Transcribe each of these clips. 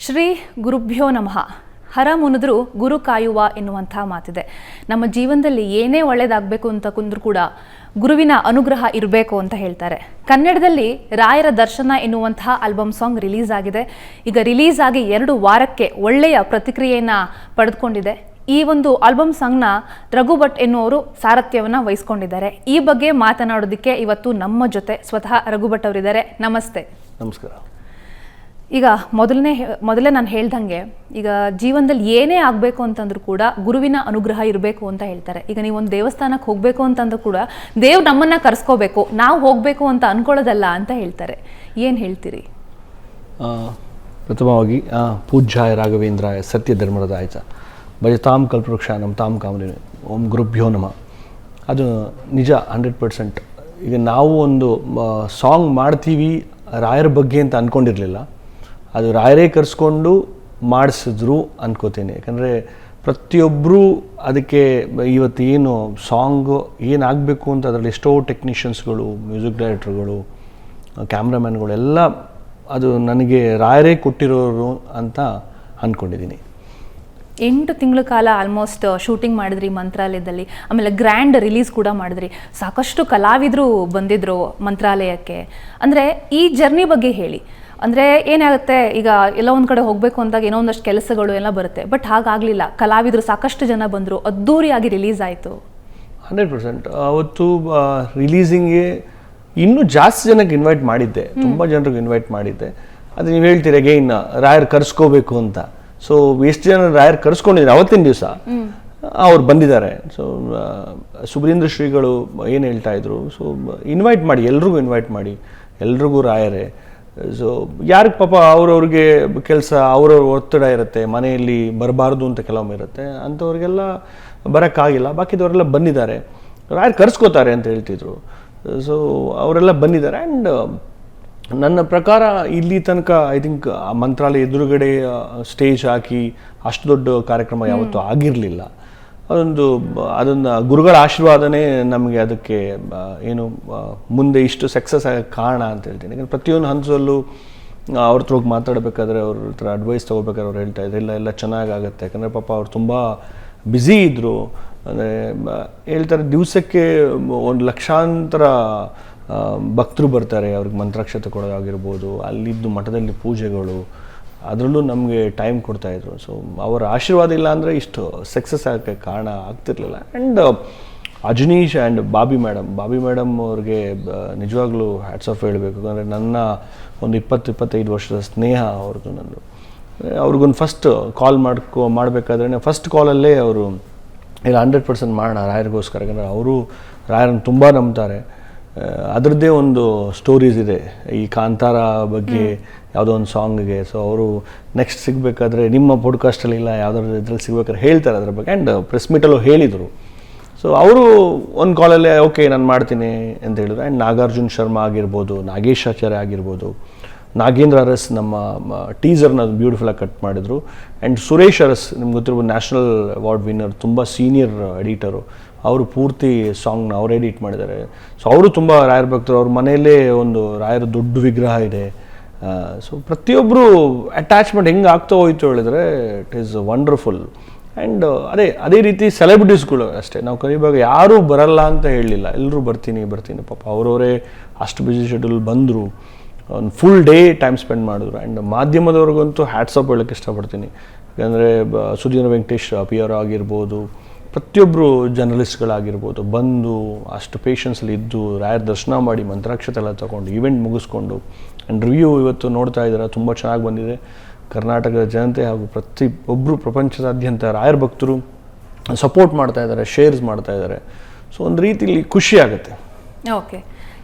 ಶ್ರೀ ಗುರುಭ್ಯೋ ನಮಃ. ಹರ ಮುನಿದ್ರು ಗುರು ಕಾಯುವ ಎನ್ನುವಂಥ ಮಾತಿದೆ. ನಮ್ಮ ಜೀವನದಲ್ಲಿ ಏನೇ ಒಳ್ಳೆಯದಾಗಬೇಕು ಅಂತ ಕುಂದ್ರೂ ಕೂಡ ಗುರುವಿನ ಅನುಗ್ರಹ ಇರಬೇಕು ಅಂತ ಹೇಳ್ತಾರೆ. ಕನ್ನಡದಲ್ಲಿ ರಾಯರ ದರ್ಶನ ಎನ್ನುವಂತಹ ಆಲ್ಬಮ್ ಸಾಂಗ್ ರಿಲೀಸ್ ಆಗಿದೆ. ಈಗ ರಿಲೀಸ್ ಆಗಿ 2 ವಾರಕ್ಕೆ ಒಳ್ಳೆಯ ಪ್ರತಿಕ್ರಿಯೆಯನ್ನು ಪಡೆದುಕೊಂಡಿದೆ. ಈ ಒಂದು ಆಲ್ಬಮ್ ಸಾಂಗ್ನ ರಘು ಭಟ್ ಎನ್ನುವರು ಸಾರಥ್ಯವನ್ನು ವಹಿಸ್ಕೊಂಡಿದ್ದಾರೆ. ಈ ಬಗ್ಗೆ ಮಾತನಾಡೋದಕ್ಕೆ ಇವತ್ತು ನಮ್ಮ ಜೊತೆ ಸ್ವತಃ ರಘು ಭಟ್ ಅವರಿದ್ದಾರೆ. ನಮಸ್ತೆ. ನಮಸ್ಕಾರ. ಈಗ ಮೊದಲೇ ನಾನು ಹೇಳ್ದಂಗೆ, ಈಗ ಜೀವನದಲ್ಲಿ ಏನೇ ಆಗಬೇಕು ಅಂತಂದ್ರೂ ಕೂಡ ಗುರುವಿನ ಅನುಗ್ರಹ ಇರಬೇಕು ಅಂತ ಹೇಳ್ತಾರೆ. ಈಗ ನೀವೊಂದು ದೇವಸ್ಥಾನಕ್ಕೆ ಹೋಗಬೇಕು ಅಂತಂದ್ರೂ ಕೂಡ ದೇವ್ ನಮ್ಮನ್ನು ಕರೆಸ್ಕೋಬೇಕು, ನಾವು ಹೋಗಬೇಕು ಅಂತ ಅನ್ಕೊಳ್ಳೋದಲ್ಲ ಅಂತ ಹೇಳ್ತಾರೆ. ಏನು ಹೇಳ್ತೀರಿ? ಪ್ರಥಮವಾಗಿ ಪೂಜ್ಯಾಯ ರಾಘವೇಂದ್ರಾಯ ಸತ್ಯ ಧರ್ಮರದಾಯ ಚ ಭಜತಾಂ ಕಲ್ಪವೃಕ್ಷಾನಂ ತಾಂ ಕಾಮಧೇನು ಓಂ ಗುರುಭ್ಯೋ ನಮಃ. ಅದು ನಿಜ 100%. ಈಗ ನಾವು ಒಂದು ಸಾಂಗ್ ಮಾಡ್ತೀವಿ ರಾಯರ ಬಗ್ಗೆ ಅಂತ ಅಂದ್ಕೊಂಡಿರಲಿಲ್ಲ. ಅದು ರಾಯರೇ ಕರೆಸ್ಕೊಂಡು ಮಾಡಿಸಿದ್ರು ಅನ್ಕೋತೀನಿ. ಯಾಕಂದರೆ ಪ್ರತಿಯೊಬ್ಬರೂ ಅದಕ್ಕೆ ಇವತ್ತು ಏನು ಸಾಂಗು ಏನಾಗಬೇಕು ಅಂತ ಅದರಲ್ಲಿ ಎಷ್ಟೋ ಟೆಕ್ನಿಷಿಯನ್ಸ್ಗಳು, ಮ್ಯೂಸಿಕ್ ಡೈರೆಕ್ಟರ್ಗಳು, ಕ್ಯಾಮ್ರಾಮ್ಯಾನ್ಗಳು ಎಲ್ಲ ಅದು ನನಗೆ ರಾಯರೇ ಕೊಟ್ಟಿರೋರು ಅಂತ ಅಂದ್ಕೊಂಡಿದ್ದೀನಿ. 8 ತಿಂಗಳ ಕಾಲ ಆಲ್ಮೋಸ್ಟ್ ಶೂಟಿಂಗ್ ಮಾಡಿದ್ರಿ ಮಂತ್ರಾಲಯದಲ್ಲಿ. ಆಮೇಲೆ ಗ್ರ್ಯಾಂಡ್ ರಿಲೀಸ್ ಕೂಡ ಮಾಡಿದ್ರಿ. ಸಾಕಷ್ಟು ಕಲಾವಿದರು ಬಂದಿದ್ರು ಮಂತ್ರಾಲಯಕ್ಕೆ. ಅಂದರೆ ಈ ಜರ್ನಿ ಬಗ್ಗೆ ಹೇಳಿ. ಅಂದರೆ ಏನಾಗುತ್ತೆ, ಈಗ ಎಲ್ಲ ಒಂದು ಕಡೆ ಹೋಗಬೇಕು ಅಂದಾಗ ಏನೋ ಒಂದಷ್ಟು ಕೆಲಸಗಳು ಎಲ್ಲ ಬರುತ್ತೆ. ಬಟ್ ಹಾಗಾಗಲಿಲ್ಲ, ಕಲಾವಿದರು ಸಾಕಷ್ಟು ಜನ ಬಂದರು, ಅದ್ದೂರಿಯಾಗಿ ರಿಲೀಸ್ ಆಯಿತು. 100%. ಅವತ್ತು ರಿಲೀಸಿಂಗ್ಗೆ ಇನ್ನೂ ಜಾಸ್ತಿ ಜನಕ್ಕೆ ಇನ್ವೈಟ್ ಮಾಡಿದ್ದೆ, ತುಂಬ ಜನರಿಗೆ ಇನ್ವೈಟ್ ಮಾಡಿದ್ದೆ. ಅದು ನೀವು ಹೇಳ್ತೀರಿ ಅಗೈನ್ ರಾಯರ್ ಕರೆಸ್ಕೋಬೇಕು ಅಂತ. ಸೊ ಎಷ್ಟು ಜನ ರಾಯರ್ ಕರೆಸ್ಕೊಂಡಿದ್ದಾರೆ ಅವತ್ತಿನ ದಿವಸ ಅವ್ರು ಬಂದಿದ್ದಾರೆ. ಸೊ ಸುಬ್ರೀಂದ್ರ ಶ್ರೀಗಳು ಏನು ಹೇಳ್ತಾ ಇದ್ರು, ಸೊ ಇನ್ವೈಟ್ ಮಾಡಿ, ಎಲ್ರಿಗೂ ಇನ್ವೈಟ್ ಮಾಡಿ, ಎಲ್ರಿಗೂ ರಾಯರೇ. ಸೊ ಯಾರಿಗೆ ಪಾಪ ಅವ್ರವ್ರಿಗೆ ಕೆಲಸ, ಅವ್ರವ್ರ ಒತ್ತಡ ಇರುತ್ತೆ, ಮನೆಯಲ್ಲಿ ಬರಬಾರ್ದು ಅಂತ ಕೆಲವೊಮ್ಮೆ ಇರುತ್ತೆ, ಅಂಥವ್ರಿಗೆಲ್ಲ ಬರೋಕ್ಕಾಗಿಲ್ಲ. ಬಾಕಿದವರೆಲ್ಲ ಬಂದಿದ್ದಾರೆ, ರಾಯರ್ ಕರೆಸ್ಕೋತಾರೆ ಅಂತ ಹೇಳ್ತಿದ್ರು. ಸೊ ಅವರೆಲ್ಲ ಬಂದಿದ್ದಾರೆ. ಆ್ಯಂಡ್ ನನ್ನ ಪ್ರಕಾರ ಇಲ್ಲಿ ತನಕ ಐ ಥಿಂಕ್ ಮಂತ್ರಾಲಯ ಎದುರುಗಡೆ ಸ್ಟೇಜ್ ಹಾಕಿ ಅಷ್ಟು ದೊಡ್ಡ ಕಾರ್ಯಕ್ರಮ ಯಾವತ್ತೂ ಆಗಿರಲಿಲ್ಲ. ಅದನ್ನು ಗುರುಗಳ ಆಶೀರ್ವಾದನೇ ನಮಗೆ ಅದಕ್ಕೆ ಏನು ಮುಂದೆ ಇಷ್ಟು ಸಕ್ಸಸ್ ಆಗೋಕ್ಕೆ ಕಾರಣ ಅಂತ ಹೇಳ್ತೀನಿ. ಯಾಕಂದರೆ ಪ್ರತಿಯೊಂದು ಹಂತದಲ್ಲೂ ಅವ್ರ ಹತ್ರ ಹೋಗಿ ಮಾತಾಡಬೇಕಾದ್ರೆ, ಅವ್ರ ಹತ್ರ ಅಡ್ವೈಸ್ ತೊಗೋಬೇಕಾದ್ರೆ ಅವ್ರು ಹೇಳ್ತಾ ಇದ್ರು ಎಲ್ಲ ಚೆನ್ನಾಗಾಗುತ್ತೆ. ಯಾಕಂದರೆ ಪಾಪ ಅವ್ರು ತುಂಬ ಬ್ಯುಸಿ ಇದ್ದರು. ಅಂದರೆ ಹೇಳ್ತಾರೆ ದಿವಸಕ್ಕೆ 1 ಲಕ್ಷಾಂತರ ಭಕ್ತರು ಬರ್ತಾರೆ, ಅವ್ರಿಗೆ ಮಂತ್ರಾಕ್ಷತೆ ಕೊಡೋದಾಗಿರ್ಬೋದು, ಅಲ್ಲಿದ್ದು ಮಠದಲ್ಲಿ ಪೂಜೆಗಳು, ಅದರಲ್ಲೂ ನಮಗೆ ಟೈಮ್ ಕೊಡ್ತಾಯಿದ್ರು. ಸೊ ಅವರ ಆಶೀರ್ವಾದ ಇಲ್ಲ ಅಂದರೆ ಇಷ್ಟು ಸಕ್ಸಸ್ ಆಗೋಕ್ಕೆ ಕಾರಣ ಆಗ್ತಿರ್ಲಿಲ್ಲ. And Ajaneesh and Bobby madam ಅವ್ರಿಗೆ ನಿಜವಾಗ್ಲೂ ಹ್ಯಾಟ್ಸ್ ಆಫ್ ಹೇಳಬೇಕು. ಯಾಕಂದರೆ ನನ್ನ ಒಂದು 20-25 ವರ್ಷದ ಸ್ನೇಹ ಅವ್ರದ್ದು ನಂದು. ಅವ್ರಿಗೊಂದು ಫಸ್ಟ್ ಕಾಲ್ ಮಾಡಬೇಕಾದ್ರೆ ಫಸ್ಟ್ ಕಾಲಲ್ಲೇ ಅವರು ಇಲ್ಲ 100% ಮಾಡೋಣ ರಾಯರಿಗೋಸ್ಕರ. ಯಾಕಂದರೆ ಅವರು ರಾಯರನ್ನು ತುಂಬ ನಂಬ್ತಾರೆ. ಅದರದ್ದೇ ಒಂದು ಸ್ಟೋರೀಸ್ ಇದೆ ಈ ಕಾಂತಾರ ಬಗ್ಗೆ, ಯಾವುದೋ ಒಂದು ಸಾಂಗ್ಗೆ. ಸೊ ಅವರು ನೆಕ್ಸ್ಟ್ ಸಿಗಬೇಕಾದ್ರೆ ನಿಮ್ಮ ಪಾಡ್ಕಾಸ್ಟಲ್ಲಿ ಇಲ್ಲ ಯಾವುದಾದ್ರು ಇದ್ರಲ್ಲಿ ಸಿಗ್ಬೇಕಾದ್ರೆ ಹೇಳ್ತಾರೆ ಅದ್ರ ಬಗ್ಗೆ. ಆ್ಯಂಡ್ ಪ್ರೆಸ್ ಮೀಟಲ್ಲೂ ಹೇಳಿದರು. ಸೊ ಅವರು ಒಂದು ಕಾಲಲ್ಲೇ ಓಕೆ ನಾನು ಮಾಡ್ತೀನಿ ಅಂತ ಹೇಳಿದ್ರು. ಆ್ಯಂಡ್ ನಾಗಾರ್ಜುನ್ ಶರ್ಮಾ ಆಗಿರ್ಬೋದು, ನಾಗೇಶ್ ಆಚಾರ್ಯ ಆಗಿರ್ಬೋದು, ನಾಗೇಂದ್ರ ಅರಸ್ ನಮ್ಮ ಟೀಸರ್ನ ಬ್ಯೂಟಿಫುಲ್ಲಾಗಿ ಕಟ್ ಮಾಡಿದರು. ಆ್ಯಂಡ್ ಸುರೇಶ್ ಅರಸ್ ನಿಮ್ಗೆ ಗೊತ್ತಿರ್ಬೋದು, ನ್ಯಾಷನಲ್ ಅವಾರ್ಡ್ ವಿನ್ನರ್, ತುಂಬ ಸೀನಿಯರ್ ಎಡಿಟರು. ಅವರು ಪೂರ್ತಿ ಸಾಂಗ್ನ ಅವ್ರು ಎಡಿಟ್ ಮಾಡಿದ್ದಾರೆ. ಸೊ ಅವರು ತುಂಬ ರಾಯರ ಭಕ್ತರು. ಅವ್ರ ಮನೆಯಲ್ಲೇ ಒಂದು ರಾಯರ ದೊಡ್ಡ ವಿಗ್ರಹ ಇದೆ. ಸೊ ಪ್ರತಿಯೊಬ್ಬರು ಅಟ್ಯಾಚ್ಮೆಂಟ್ ಹೆಂಗೆ ಆಗ್ತಾ ಹೋಯ್ತು ಹೇಳಿದ್ರೆ ಇಟ್ ಈಸ್ ವಂಡರ್ಫುಲ್. ಆ್ಯಂಡ್ ಅದೇ ರೀತಿ ಸೆಲೆಬ್ರಿಟೀಸ್ಗಳು ಅಷ್ಟೇ. ನಾವು ಕರಿವಾಗ ಯಾರೂ ಬರಲ್ಲ ಅಂತ ಹೇಳಲಿಲ್ಲ, ಎಲ್ಲರೂ ಬರ್ತೀನಿ ಪಾಪ ಅವರವರೇ ಅಷ್ಟು ಬ್ಯುಸಿ ಶೆಡ್ಯೂಲ್ ಬಂದರು, ಒಂದು ಫುಲ್ ಡೇ ಟೈಮ್ ಸ್ಪೆಂಡ್ ಮಾಡಿದ್ರು. ಆ್ಯಂಡ್ ಮಾಧ್ಯಮದವ್ರಿಗಂತೂ ಹ್ಯಾಟ್ಸ್ ಆಫ್ ಹೇಳೋಕ್ಕೆ ಇಷ್ಟಪಡ್ತೀನಿ. ಯಾಕಂದರೆ ಸುಧೀಂದ್ರ ವೆಂಕಟೇಶ್ PR ಆಗಿರ್ಬೋದು, ಪ್ರತಿಯೊಬ್ಬರು ಜರ್ನಲಿಸ್ಟ್ಗಳಾಗಿರ್ಬೋದು ಬಂದು ಅಷ್ಟು ಪೇಷನ್ಸಲ್ಲಿ ಇದ್ದು ರಾಯರ ದರ್ಶನ ಮಾಡಿ ಮಂತ್ರಾಕ್ಷತೆ ಎಲ್ಲ ತೊಗೊಂಡು ಈವೆಂಟ್ ಮುಗಿಸ್ಕೊಂಡು. ಆ್ಯಂಡ್ ರಿವ್ಯೂ ಇವತ್ತು ನೋಡ್ತಾ ಇದ್ದಾರೆ, ತುಂಬ ಚೆನ್ನಾಗಿ ಬಂದಿದೆ. ಕರ್ನಾಟಕದ ಜನತೆ ಹಾಗೂ ಪ್ರತಿಯೊಬ್ಬರು ಪ್ರಪಂಚದಾದ್ಯಂತ ರಾಯರ ಭಕ್ತರು ಸಪೋರ್ಟ್ ಮಾಡ್ತಾ ಇದ್ದಾರೆ, ಶೇರ್ಸ್ ಮಾಡ್ತಾ ಇದ್ದಾರೆ. ಸೊ ಒಂದು ರೀತಿಲಿ ಖುಷಿ ಆಗುತ್ತೆ. ಓಕೆ,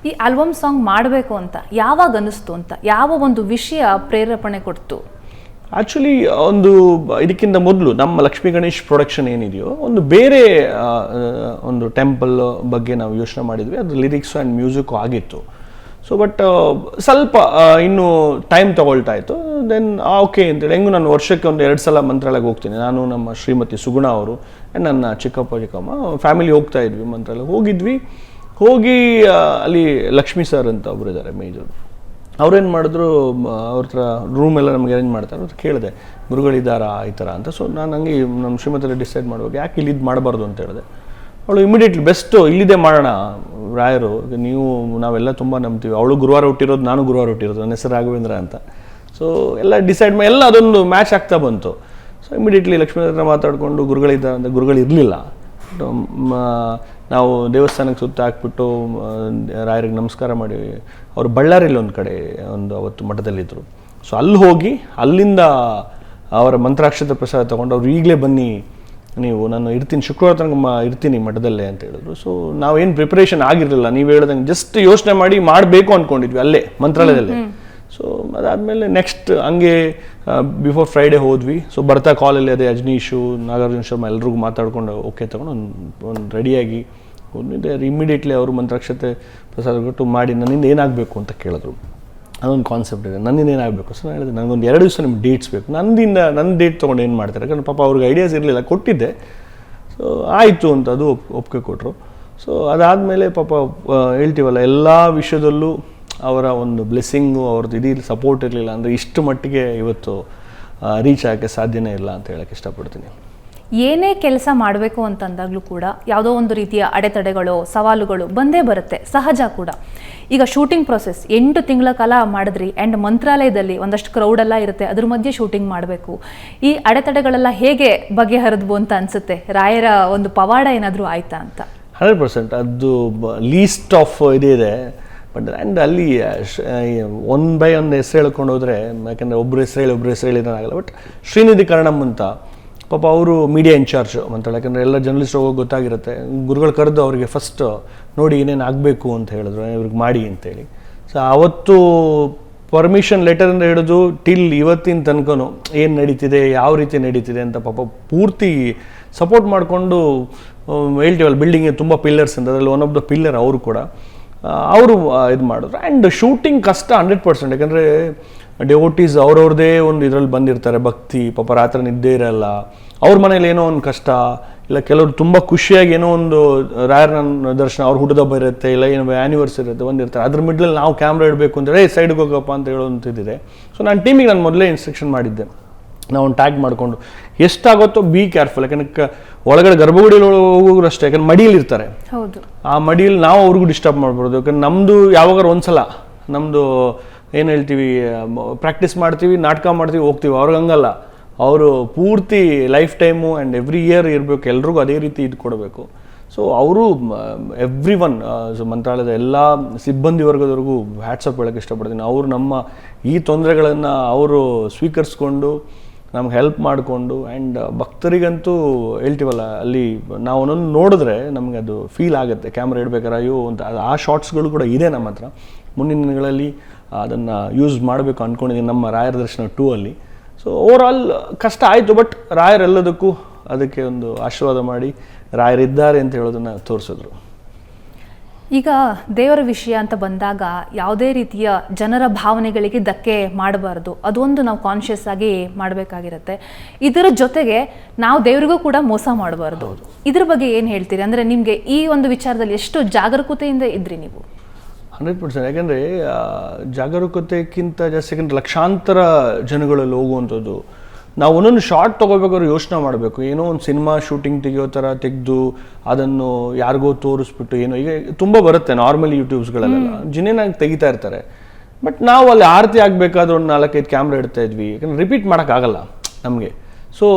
ಈ ಆಲ್ಬಮ್ ಸಾಂಗ್ ಮಾಡಬೇಕು ಅಂತ ಯಾವಾಗ ಅನ್ನಿಸ್ತು ಅಂತ, ಯಾವ ಒಂದು ವಿಷಯ ಪ್ರೇರೇಪಣೆ ಕೊಡ್ತು? ಆ್ಯಕ್ಚುಲಿ ಇದಕ್ಕಿಂತ ಮೊದಲು ನಮ್ಮ ಲಕ್ಷ್ಮೀ ಗಣೇಶ್ ಪ್ರೊಡಕ್ಷನ್ ಏನಿದೆಯೋ ಒಂದು ಬೇರೆ ಒಂದು ಟೆಂಪಲ್ ಬಗ್ಗೆ ನಾವು ಯೋಚನೆ ಮಾಡಿದ್ವಿ. ಅದು ಲಿರಿಕ್ಸ್ ಆ್ಯಂಡ್ ಮ್ಯೂಸಿಕ್ಕು ಆಗಿತ್ತು. ಸೊ ಬಟ್ ಸ್ವಲ್ಪ ಇನ್ನೂ ಟೈಮ್ ತೊಗೊಳ್ತಾ ಇತ್ತು. ದೆನ್ ಓಕೆ ಅಂತೇಳಿ ಹೆಂಗೂ ನಾನು ವರ್ಷಕ್ಕೆ 1-2 ಸಲ ಮಂತ್ರಾಲಯಕ್ಕೆ ಹೋಗ್ತೀನಿ. ನಾನು ನಮ್ಮ ಶ್ರೀಮತಿ ಸುಗುಣ ಅವರು ಆ್ಯಂಡ್ ನನ್ನ ಚಿಕ್ಕಮ್ಮ ಫ್ಯಾಮಿಲಿ ಹೋಗ್ತಾ ಇದ್ವಿ ಮಂತ್ರಾಲಯಕ್ಕೆ. ಹೋಗಿ ಅಲ್ಲಿ ಲಕ್ಷ್ಮೀ ಸರ್ ಅಂತ ಒಬ್ಬರು ಇದ್ದಾರೆ ಮೇಜರ್. ಅವ್ರೇನು ಮಾಡಿದ್ರು, ಅವ್ರ ಹತ್ರ ರೂಮ್ ಎಲ್ಲ ನಮಗೆ ಅರೇಂಜ್ ಮಾಡ್ತಾರೆ. ಅವ್ರು ಕೇಳಿದೆ ಗುರುಗಳಿದ್ದಾರಾ ಈ ಥರ ಅಂತ. ಸೊ ನಾನು ಹಂಗೆ ನಮ್ಮ ಶ್ರೀಮತಿಯಲ್ಲಿ ಡಿಸೈಡ್ ಮಾಡುವಾಗ ಯಾಕೆ ಇಲ್ಲಿ ಇದು ಮಾಡಬಾರ್ದು ಅಂತ ಹೇಳಿದೆ. ಅವಳು ಇಮಿಡಿಯೇಟ್ಲಿ ಬೆಸ್ಟು ಇಲ್ಲಿದೆ ಮಾಡೋಣ ರಾಯರು, ನೀವು ನಾವೆಲ್ಲ ತುಂಬ ನಂಬ್ತೀವಿ. ಅವಳು ಗುರುವಾರ ಹುಟ್ಟಿರೋದು, ನಾನು ಗುರುವಾರ ಹುಟ್ಟಿರೋದು, ನನ್ನ ಹೆಸರು ರಾಘವೇಂದ್ರ ಅಂತ. ಸೊ ಎಲ್ಲ ಡಿಸೈಡ್ ಮಾಡಿ ಎಲ್ಲ ಅದೊಂದು ಮ್ಯಾಚ್ ಆಗ್ತಾ ಬಂತು. ಸೊ ಇಮಿಡಿಯೇಟ್ಲಿ ಲಕ್ಷ್ಮೀ ಹತ್ರ ಮಾತಾಡಿಕೊಂಡು ಗುರುಗಳಿದ್ದಾರೆ ಅಂತ. ಗುರುಗಳು ಇರಲಿಲ್ಲ. ನಾವು ದೇವಸ್ಥಾನಕ್ಕೆ ಸುತ್ತ ಹಾಕ್ಬಿಟ್ಟು ರಾಯರಿಗೆ ನಮಸ್ಕಾರ ಮಾಡಿ, ಅವರು ಬಳ್ಳಾರಿಲಿ ಒಂದು ಕಡೆ ಒಂದು ಅವತ್ತು ಮಠದಲ್ಲಿದ್ದರು. ಸೊ ಅಲ್ಲಿ ಹೋಗಿ ಅಲ್ಲಿಂದ ಅವರ ಮಂತ್ರಾಕ್ಷತೆ ಪ್ರಸಾದ ತೊಗೊಂಡು ಅವ್ರು ಈಗಲೇ ಬನ್ನಿ ನೀವು, ನಾನು ಇರ್ತೀನಿ ಶುಕ್ರವಾರ ತನಕ ಇರ್ತೀನಿ ಮಠದಲ್ಲೇ ಅಂತ ಹೇಳಿದ್ರು. ಸೊ ನಾವೇನು ಪ್ರಿಪ್ರೇಷನ್ ಆಗಿರಲಿಲ್ಲ, ನೀವು ಹೇಳ್ದಂಗೆ ಜಸ್ಟ್ ಯೋಚನೆ ಮಾಡಿ ಮಾಡಬೇಕು ಅಂದ್ಕೊಂಡಿದ್ವಿ ಅಲ್ಲೇ ಮಂತ್ರಾಲಯದಲ್ಲೇ. ಸೊ ಅದಾದಮೇಲೆ ನೆಕ್ಸ್ಟ್ ಹಂಗೆ ಬಿಫೋರ್ ಫ್ರೈಡೇ ಹೋದ್ವಿ. ಸೊ ಬರ್ತಾ ಕಾಲಲ್ಲಿ ಅದೇ ಅಜ್ನೀಶು, ನಾಗಾರ್ಜುನ ಶರ್ಮಾ ಎಲ್ರಿಗೂ ಮಾತಾಡ್ಕೊಂಡು ಓಕೆ ತೊಗೊಂಡು ಒಂದು ರೆಡಿಯಾಗಿ ಹೋಗಿದ್ದೆ. ಇಮಿಡಿಯೇಟ್ಲಿ ಅವರು ಮಂತ್ರಾಕ್ಷತೆ ಪ್ರಸಾದ ಕೊಟ್ಟು ಮಾಡಿ ನನ್ನಿಂದ ಏನಾಗಬೇಕು ಅಂತ ಕೇಳಿದ್ರು. ಅದೊಂದು ಕಾನ್ಸೆಪ್ಟ್ ಇದೆ, ನನ್ನಿಂದ ಏನಾಗಬೇಕು. ಸೊ ನಾನು ಹೇಳಿದೆ ನನಗೊಂದು 2 ದಿವಸ ನಿಮ್ಗೆ ಡೇಟ್ಸ್ ಬೇಕು. ನನ್ನ ಡೇಟ್ ತೊಗೊಂಡು ಏನು ಮಾಡ್ತಾರೆ, ಯಾಕಂದ್ರೆ ಪಾಪ ಅವ್ರಿಗೆ ಐಡಿಯಾಸ್ ಇರಲಿಲ್ಲ, ಕೊಟ್ಟಿದ್ದೆ. ಸೊ ಆಯಿತು ಅಂತ ಅದು ಒಪ್ಪಿಗೆ ಕೊಟ್ಟರು. ಸೊ ಅದಾದಮೇಲೆ ಪಾಪ ಹೇಳ್ತೀವಲ್ಲ ಎಲ್ಲ ವಿಷಯದಲ್ಲೂ ಅವರ ಒಂದು ಬ್ಲೆಸ್ಸಿಂಗು, ಅವ್ರದ್ದು ಇದೀ ಸಪೋರ್ಟ್ ಇರಲಿಲ್ಲ ಅಂದರೆ ಇಷ್ಟು ಮಟ್ಟಿಗೆ ಇವತ್ತು ರೀಚ್ ಆಗೋಕ್ಕೆ ಸಾಧ್ಯನೇ ಇಲ್ಲ ಅಂತ ಹೇಳಕ್ಕೆ ಇಷ್ಟಪಡ್ತೀನಿ. ಏನೇ ಕೆಲಸ ಮಾಡಬೇಕು ಅಂತಂದಾಗಲೂ ಕೂಡ ಯಾವುದೋ ಒಂದು ರೀತಿಯ ಅಡೆತಡೆಗಳು, ಸವಾಲುಗಳು ಬಂದೇ ಬರುತ್ತೆ, ಸಹಜ ಕೂಡ. ಈಗ ಶೂಟಿಂಗ್ ಪ್ರೊಸೆಸ್ 8 ತಿಂಗಳ ಕಾಲ ಮಾಡಿದ್ರಿ, ಆ್ಯಂಡ್ ಮಂತ್ರಾಲಯದಲ್ಲಿ ಒಂದಷ್ಟು ಕ್ರೌಡೆಲ್ಲ ಇರುತ್ತೆ, ಅದ್ರ ಮಧ್ಯೆ ಶೂಟಿಂಗ್ ಮಾಡಬೇಕು. ಈ ಅಡೆತಡೆಗಳೆಲ್ಲ ಹೇಗೆ ಬಗೆಹರಿದ್ವು ಅಂತ ಅನಿಸುತ್ತೆ? ರಾಯರ ಒಂದು ಪವಾಡ ಏನಾದರೂ ಆಯ್ತಾ ಅಂತ? 100% ಅದು ಲೀಸ್ಟ್ ಆಫ್ ಇದಿದೆ. ಬಟ್ ಆ್ಯಂಡ್ ಅಲ್ಲಿ ಒನ್ ಬೈ ಒನ್ ಹೆಸರು ಹೇಳ್ಕೊಂಡು ಹೋದರೆ, ಯಾಕಂದರೆ ಒಬ್ಬರು ಹೆಸರು ಹೇಳಿದಾಗಲ್ಲ. ಬಟ್ ಶ್ರೀನಿಧಿ ಕರ್ಣಮ್ ಅಂತ ಪಾಪ ಅವರು ಮೀಡಿಯಾ ಇನ್ಚಾರ್ಜ್ ಅಂತಾಳೆ, ಯಾಕಂದರೆ ಎಲ್ಲ ಜರ್ನಲಿಸ್ಟ್ ಹೋಗೋಕೆ ಗೊತ್ತಾಗಿರುತ್ತೆ. ಗುರುಗಳು ಕರೆದು ಅವರಿಗೆ ಫಸ್ಟ್ ನೋಡಿ ಏನೇನು ಆಗಬೇಕು ಅಂತ ಹೇಳಿದ್ರು, ಇವ್ರಿಗೆ ಮಾಡಿ ಅಂತೇಳಿ. ಸೊ ಅವತ್ತು ಪರ್ಮಿಷನ್ ಲೆಟರಿಂದ ಹಿಡಿದು ಟಿಲ್ ಇವತ್ತಿನ ತನಕನೂ ಏನು ನಡೀತಿದೆ, ಯಾವ ರೀತಿ ನಡೀತಿದೆ ಅಂತ ಪಾಪ ಪೂರ್ತಿ ಸಪೋರ್ಟ್ ಮಾಡಿಕೊಂಡು ಹೇಳ್ತೀವಲ್ಲ, ಬಿಲ್ಡಿಂಗ್ಗೆ ತುಂಬ ಪಿಲ್ಲರ್ಸ್ ಅಂತ, ಅದರಲ್ಲಿ ಒನ್ ಆಫ್ ದ ಪಿಲ್ಲರ್ ಅವರು ಕೂಡ ಅವರು ಇದು ಮಾಡಿದ್ರು. ಆ್ಯಂಡ್ ಶೂಟಿಂಗ್ ಕಷ್ಟ 100%, ಯಾಕಂದರೆ ಡೆವೋಟೀಸ್ ಅವ್ರವ್ರದ್ದೇ ಒಂದು ಇದರಲ್ಲಿ ಬಂದಿರ್ತಾರೆ, ಭಕ್ತಿ, ಪಾಪ ರಾತ್ರಿ ನಿದ್ದೆ ಇರಲ್ಲ, ಅವ್ರ ಮನೇಲಿ ಏನೋ ಒಂದು ಕಷ್ಟ, ಇಲ್ಲ ಕೆಲವರು ತುಂಬ ಖುಷಿಯಾಗಿ ಏನೋ ಒಂದು ರಾಯರ ದರ್ಶನ, ಅವ್ರ ಹುಟ್ಟದಬ್ಬ ಇರುತ್ತೆ, ಇಲ್ಲ ಏನೋ ಆ್ಯನಿವರ್ಸರಿ ಇರುತ್ತೆ, ಬಂದಿರ್ತಾರೆ. ಅದ್ರ ಮಿಡ್ಲಲ್ಲಿ ನಾವು ಕ್ಯಾಮ್ರಾ ಇಡಬೇಕು ಅಂದರೆ ಸೈಡ್ಗೆ ಹೋಗಪ್ಪ ಅಂತ ಹೇಳೋಂತಿದ್ದಿದೆ. ಸೊ ನಾನು ಟೀಮಿಗೆ ನಾನು ಮೊದಲೇ ಇನ್ಸ್ಟ್ರಕ್ಷನ್ ಮಾಡಿದ್ದೆ, ನಾವು ಒಂದು ಟ್ಯಾಗ್ ಮಾಡಿಕೊಂಡು ಎಷ್ಟಾಗುತ್ತೋ ಬಿ ಕೇರ್ಫುಲ್. ಯಾಕಂದ್ರೆ ಒಳಗಡೆ ಗರ್ಭಗುಡಿಯಲ್ಲಿ ಹೋಗೋರು ಅಷ್ಟೇ, ಯಾಕಂದ್ರೆ ಮಡಿಯಲ್ಲಿ ಇರ್ತಾರೆ. ಹೌದು, ಆ ಮಡಿಯಲ್ಲಿ ನಾವು ಅವ್ರಿಗೂ ಡಿಸ್ಟರ್ಬ್ ಮಾಡ್ಬೋದು. ಯಾಕಂದ್ರೆ ನಮ್ಮದು ಯಾವಾಗಾರು ಒಂದ್ಸಲ ನಮ್ಮದು ಏನು ಹೇಳ್ತೀವಿ, ಪ್ರಾಕ್ಟೀಸ್ ಮಾಡ್ತೀವಿ, ನಾಟಕ ಮಾಡ್ತೀವಿ, ಹೋಗ್ತೀವಿ. ಅವ್ರಿಗೆ ಹಂಗಲ್ಲ, ಅವರು ಪೂರ್ತಿ life time and every year ಇರಬೇಕು, ಎಲ್ರಿಗೂ ಅದೇ ರೀತಿ ಇದು ಕೊಡಬೇಕು. ಸೊ ಅವರು ಎವ್ರಿ ಒನ್ ಮಂತ್ರಾಲಯದ ಎಲ್ಲ ಸಿಬ್ಬಂದಿ ವರ್ಗದವರೆಗೂ ಹ್ಯಾಟ್ಸಪ್ ಹೇಳೋಕ್ಕೆ ಇಷ್ಟಪಡ್ತೀನಿ. ಅವರು ನಮ್ಮ ಈ ತೊಂದರೆಗಳನ್ನು ಅವರು ಸ್ವೀಕರಿಸ್ಕೊಂಡು ನಮ್ಗೆ ಹೆಲ್ಪ್ ಮಾಡಿಕೊಂಡು, ಆ್ಯಂಡ್ ಭಕ್ತರಿಗಂತೂ ಹೇಳ್ತೀವಲ್ಲ, ಅಲ್ಲಿ ನಾವು ಒಂದೊಂದು ನೋಡಿದ್ರೆ ನಮಗೆ ಅದು ಫೀಲ್ ಆಗುತ್ತೆ. ಕ್ಯಾಮ್ರಾ ಇಡಬೇಕಾರೆ ಅಯ್ಯೋ ಅಂತ, ಆ ಶಾರ್ಟ್ಸ್ಗಳು ಕೂಡ ಇದೆ ನಮ್ಮ ಹತ್ರ. ಮುಂದಿನ ದಿನಗಳಲ್ಲಿ ಅದನ್ನು ಯೂಸ್ ಮಾಡಬೇಕು ಅಂದ್ಕೊಂಡಿದ್ದೀನಿ ನಮ್ಮ ರಾಯರ ದರ್ಶನ 2 ಅಲ್ಲಿ. ಸೊ ಓವರಾಲ್ ಕಷ್ಟ ಆಯಿತು, ಬಟ್ ರಾಯರೆಲ್ಲದಕ್ಕೂ ಅದಕ್ಕೆ ಒಂದು ಆಶೀರ್ವಾದ ಮಾಡಿ ರಾಯರಿದ್ದಾರೆ ಅಂತ ಹೇಳೋದನ್ನು ತೋರಿಸಿದ್ರು. ಈಗ ದೇವರ ವಿಷಯ ಅಂತ ಬಂದಾಗ ಯಾವುದೇ ರೀತಿಯ ಜನರ ಭಾವನೆಗಳಿಗೆ ಧಕ್ಕೆ ಮಾಡಬಾರ್ದು, ಅದೊಂದು ನಾವು ಕಾನ್ಷಿಯಸ್ ಆಗಿ ಮಾಡಬೇಕಾಗಿರುತ್ತೆ. ಇದರ ಜೊತೆಗೆ ನಾವು ದೇವರಿಗೂ ಕೂಡ ಮೋಸ ಮಾಡಬಾರ್ದು. ಇದ್ರ ಬಗ್ಗೆ ಏನು ಹೇಳ್ತೀರಿ? ಅಂದರೆ ನಿಮಗೆ ಈ ಒಂದು ವಿಚಾರದಲ್ಲಿ ಎಷ್ಟು ಜಾಗರೂಕತೆಯಿಂದ ಇದ್ರಿ ನೀವು? 100%. ಯಾಕೆಂದರೆ ಜಾಗರೂಕತೆಗಿಂತ ಜಾಸ್ತಿ, ಯಾಕಂದರೆ ಲಕ್ಷಾಂತರ ಜನಗಳಲ್ಲಿ ಹೋಗುವಂಥದ್ದು. ನಾವು ಒಂದೊಂದು ಶಾರ್ಟ್ ತೊಗೋಬೇಕಾದ್ರೆ ಯೋಚನೆ ಮಾಡಬೇಕು. ಏನೋ ಒಂದು ಸಿನಿಮಾ ಶೂಟಿಂಗ್ ತೆಗಿಯೋ ಥರ ತೆಗೆದು ಅದನ್ನು ಯಾರಿಗೋ ತೋರಿಸ್ಬಿಟ್ಟು, ಏನೋ ಈಗ ತುಂಬ ಬರುತ್ತೆ ನಾರ್ಮಲ್ ಯೂಟ್ಯೂಬ್ಸ್ಗಳಲ್ಲೆಲ್ಲ ಜಿನೇನಾಗಿ ತೆಗಿತಾ ಇರ್ತಾರೆ. ಬಟ್ ನಾವು ಅಲ್ಲಿ ಆರತಿ ಆಗಬೇಕಾದ್ರೆ ಒಂದು 4-5 ಕ್ಯಾಮ್ರಾ ಇಡ್ತಾ ಇದ್ವಿ, ಯಾಕಂದರೆ ರಿಪೀಟ್ ಮಾಡೋಕ್ಕಾಗಲ್ಲ ನಮಗೆ. ಸೊ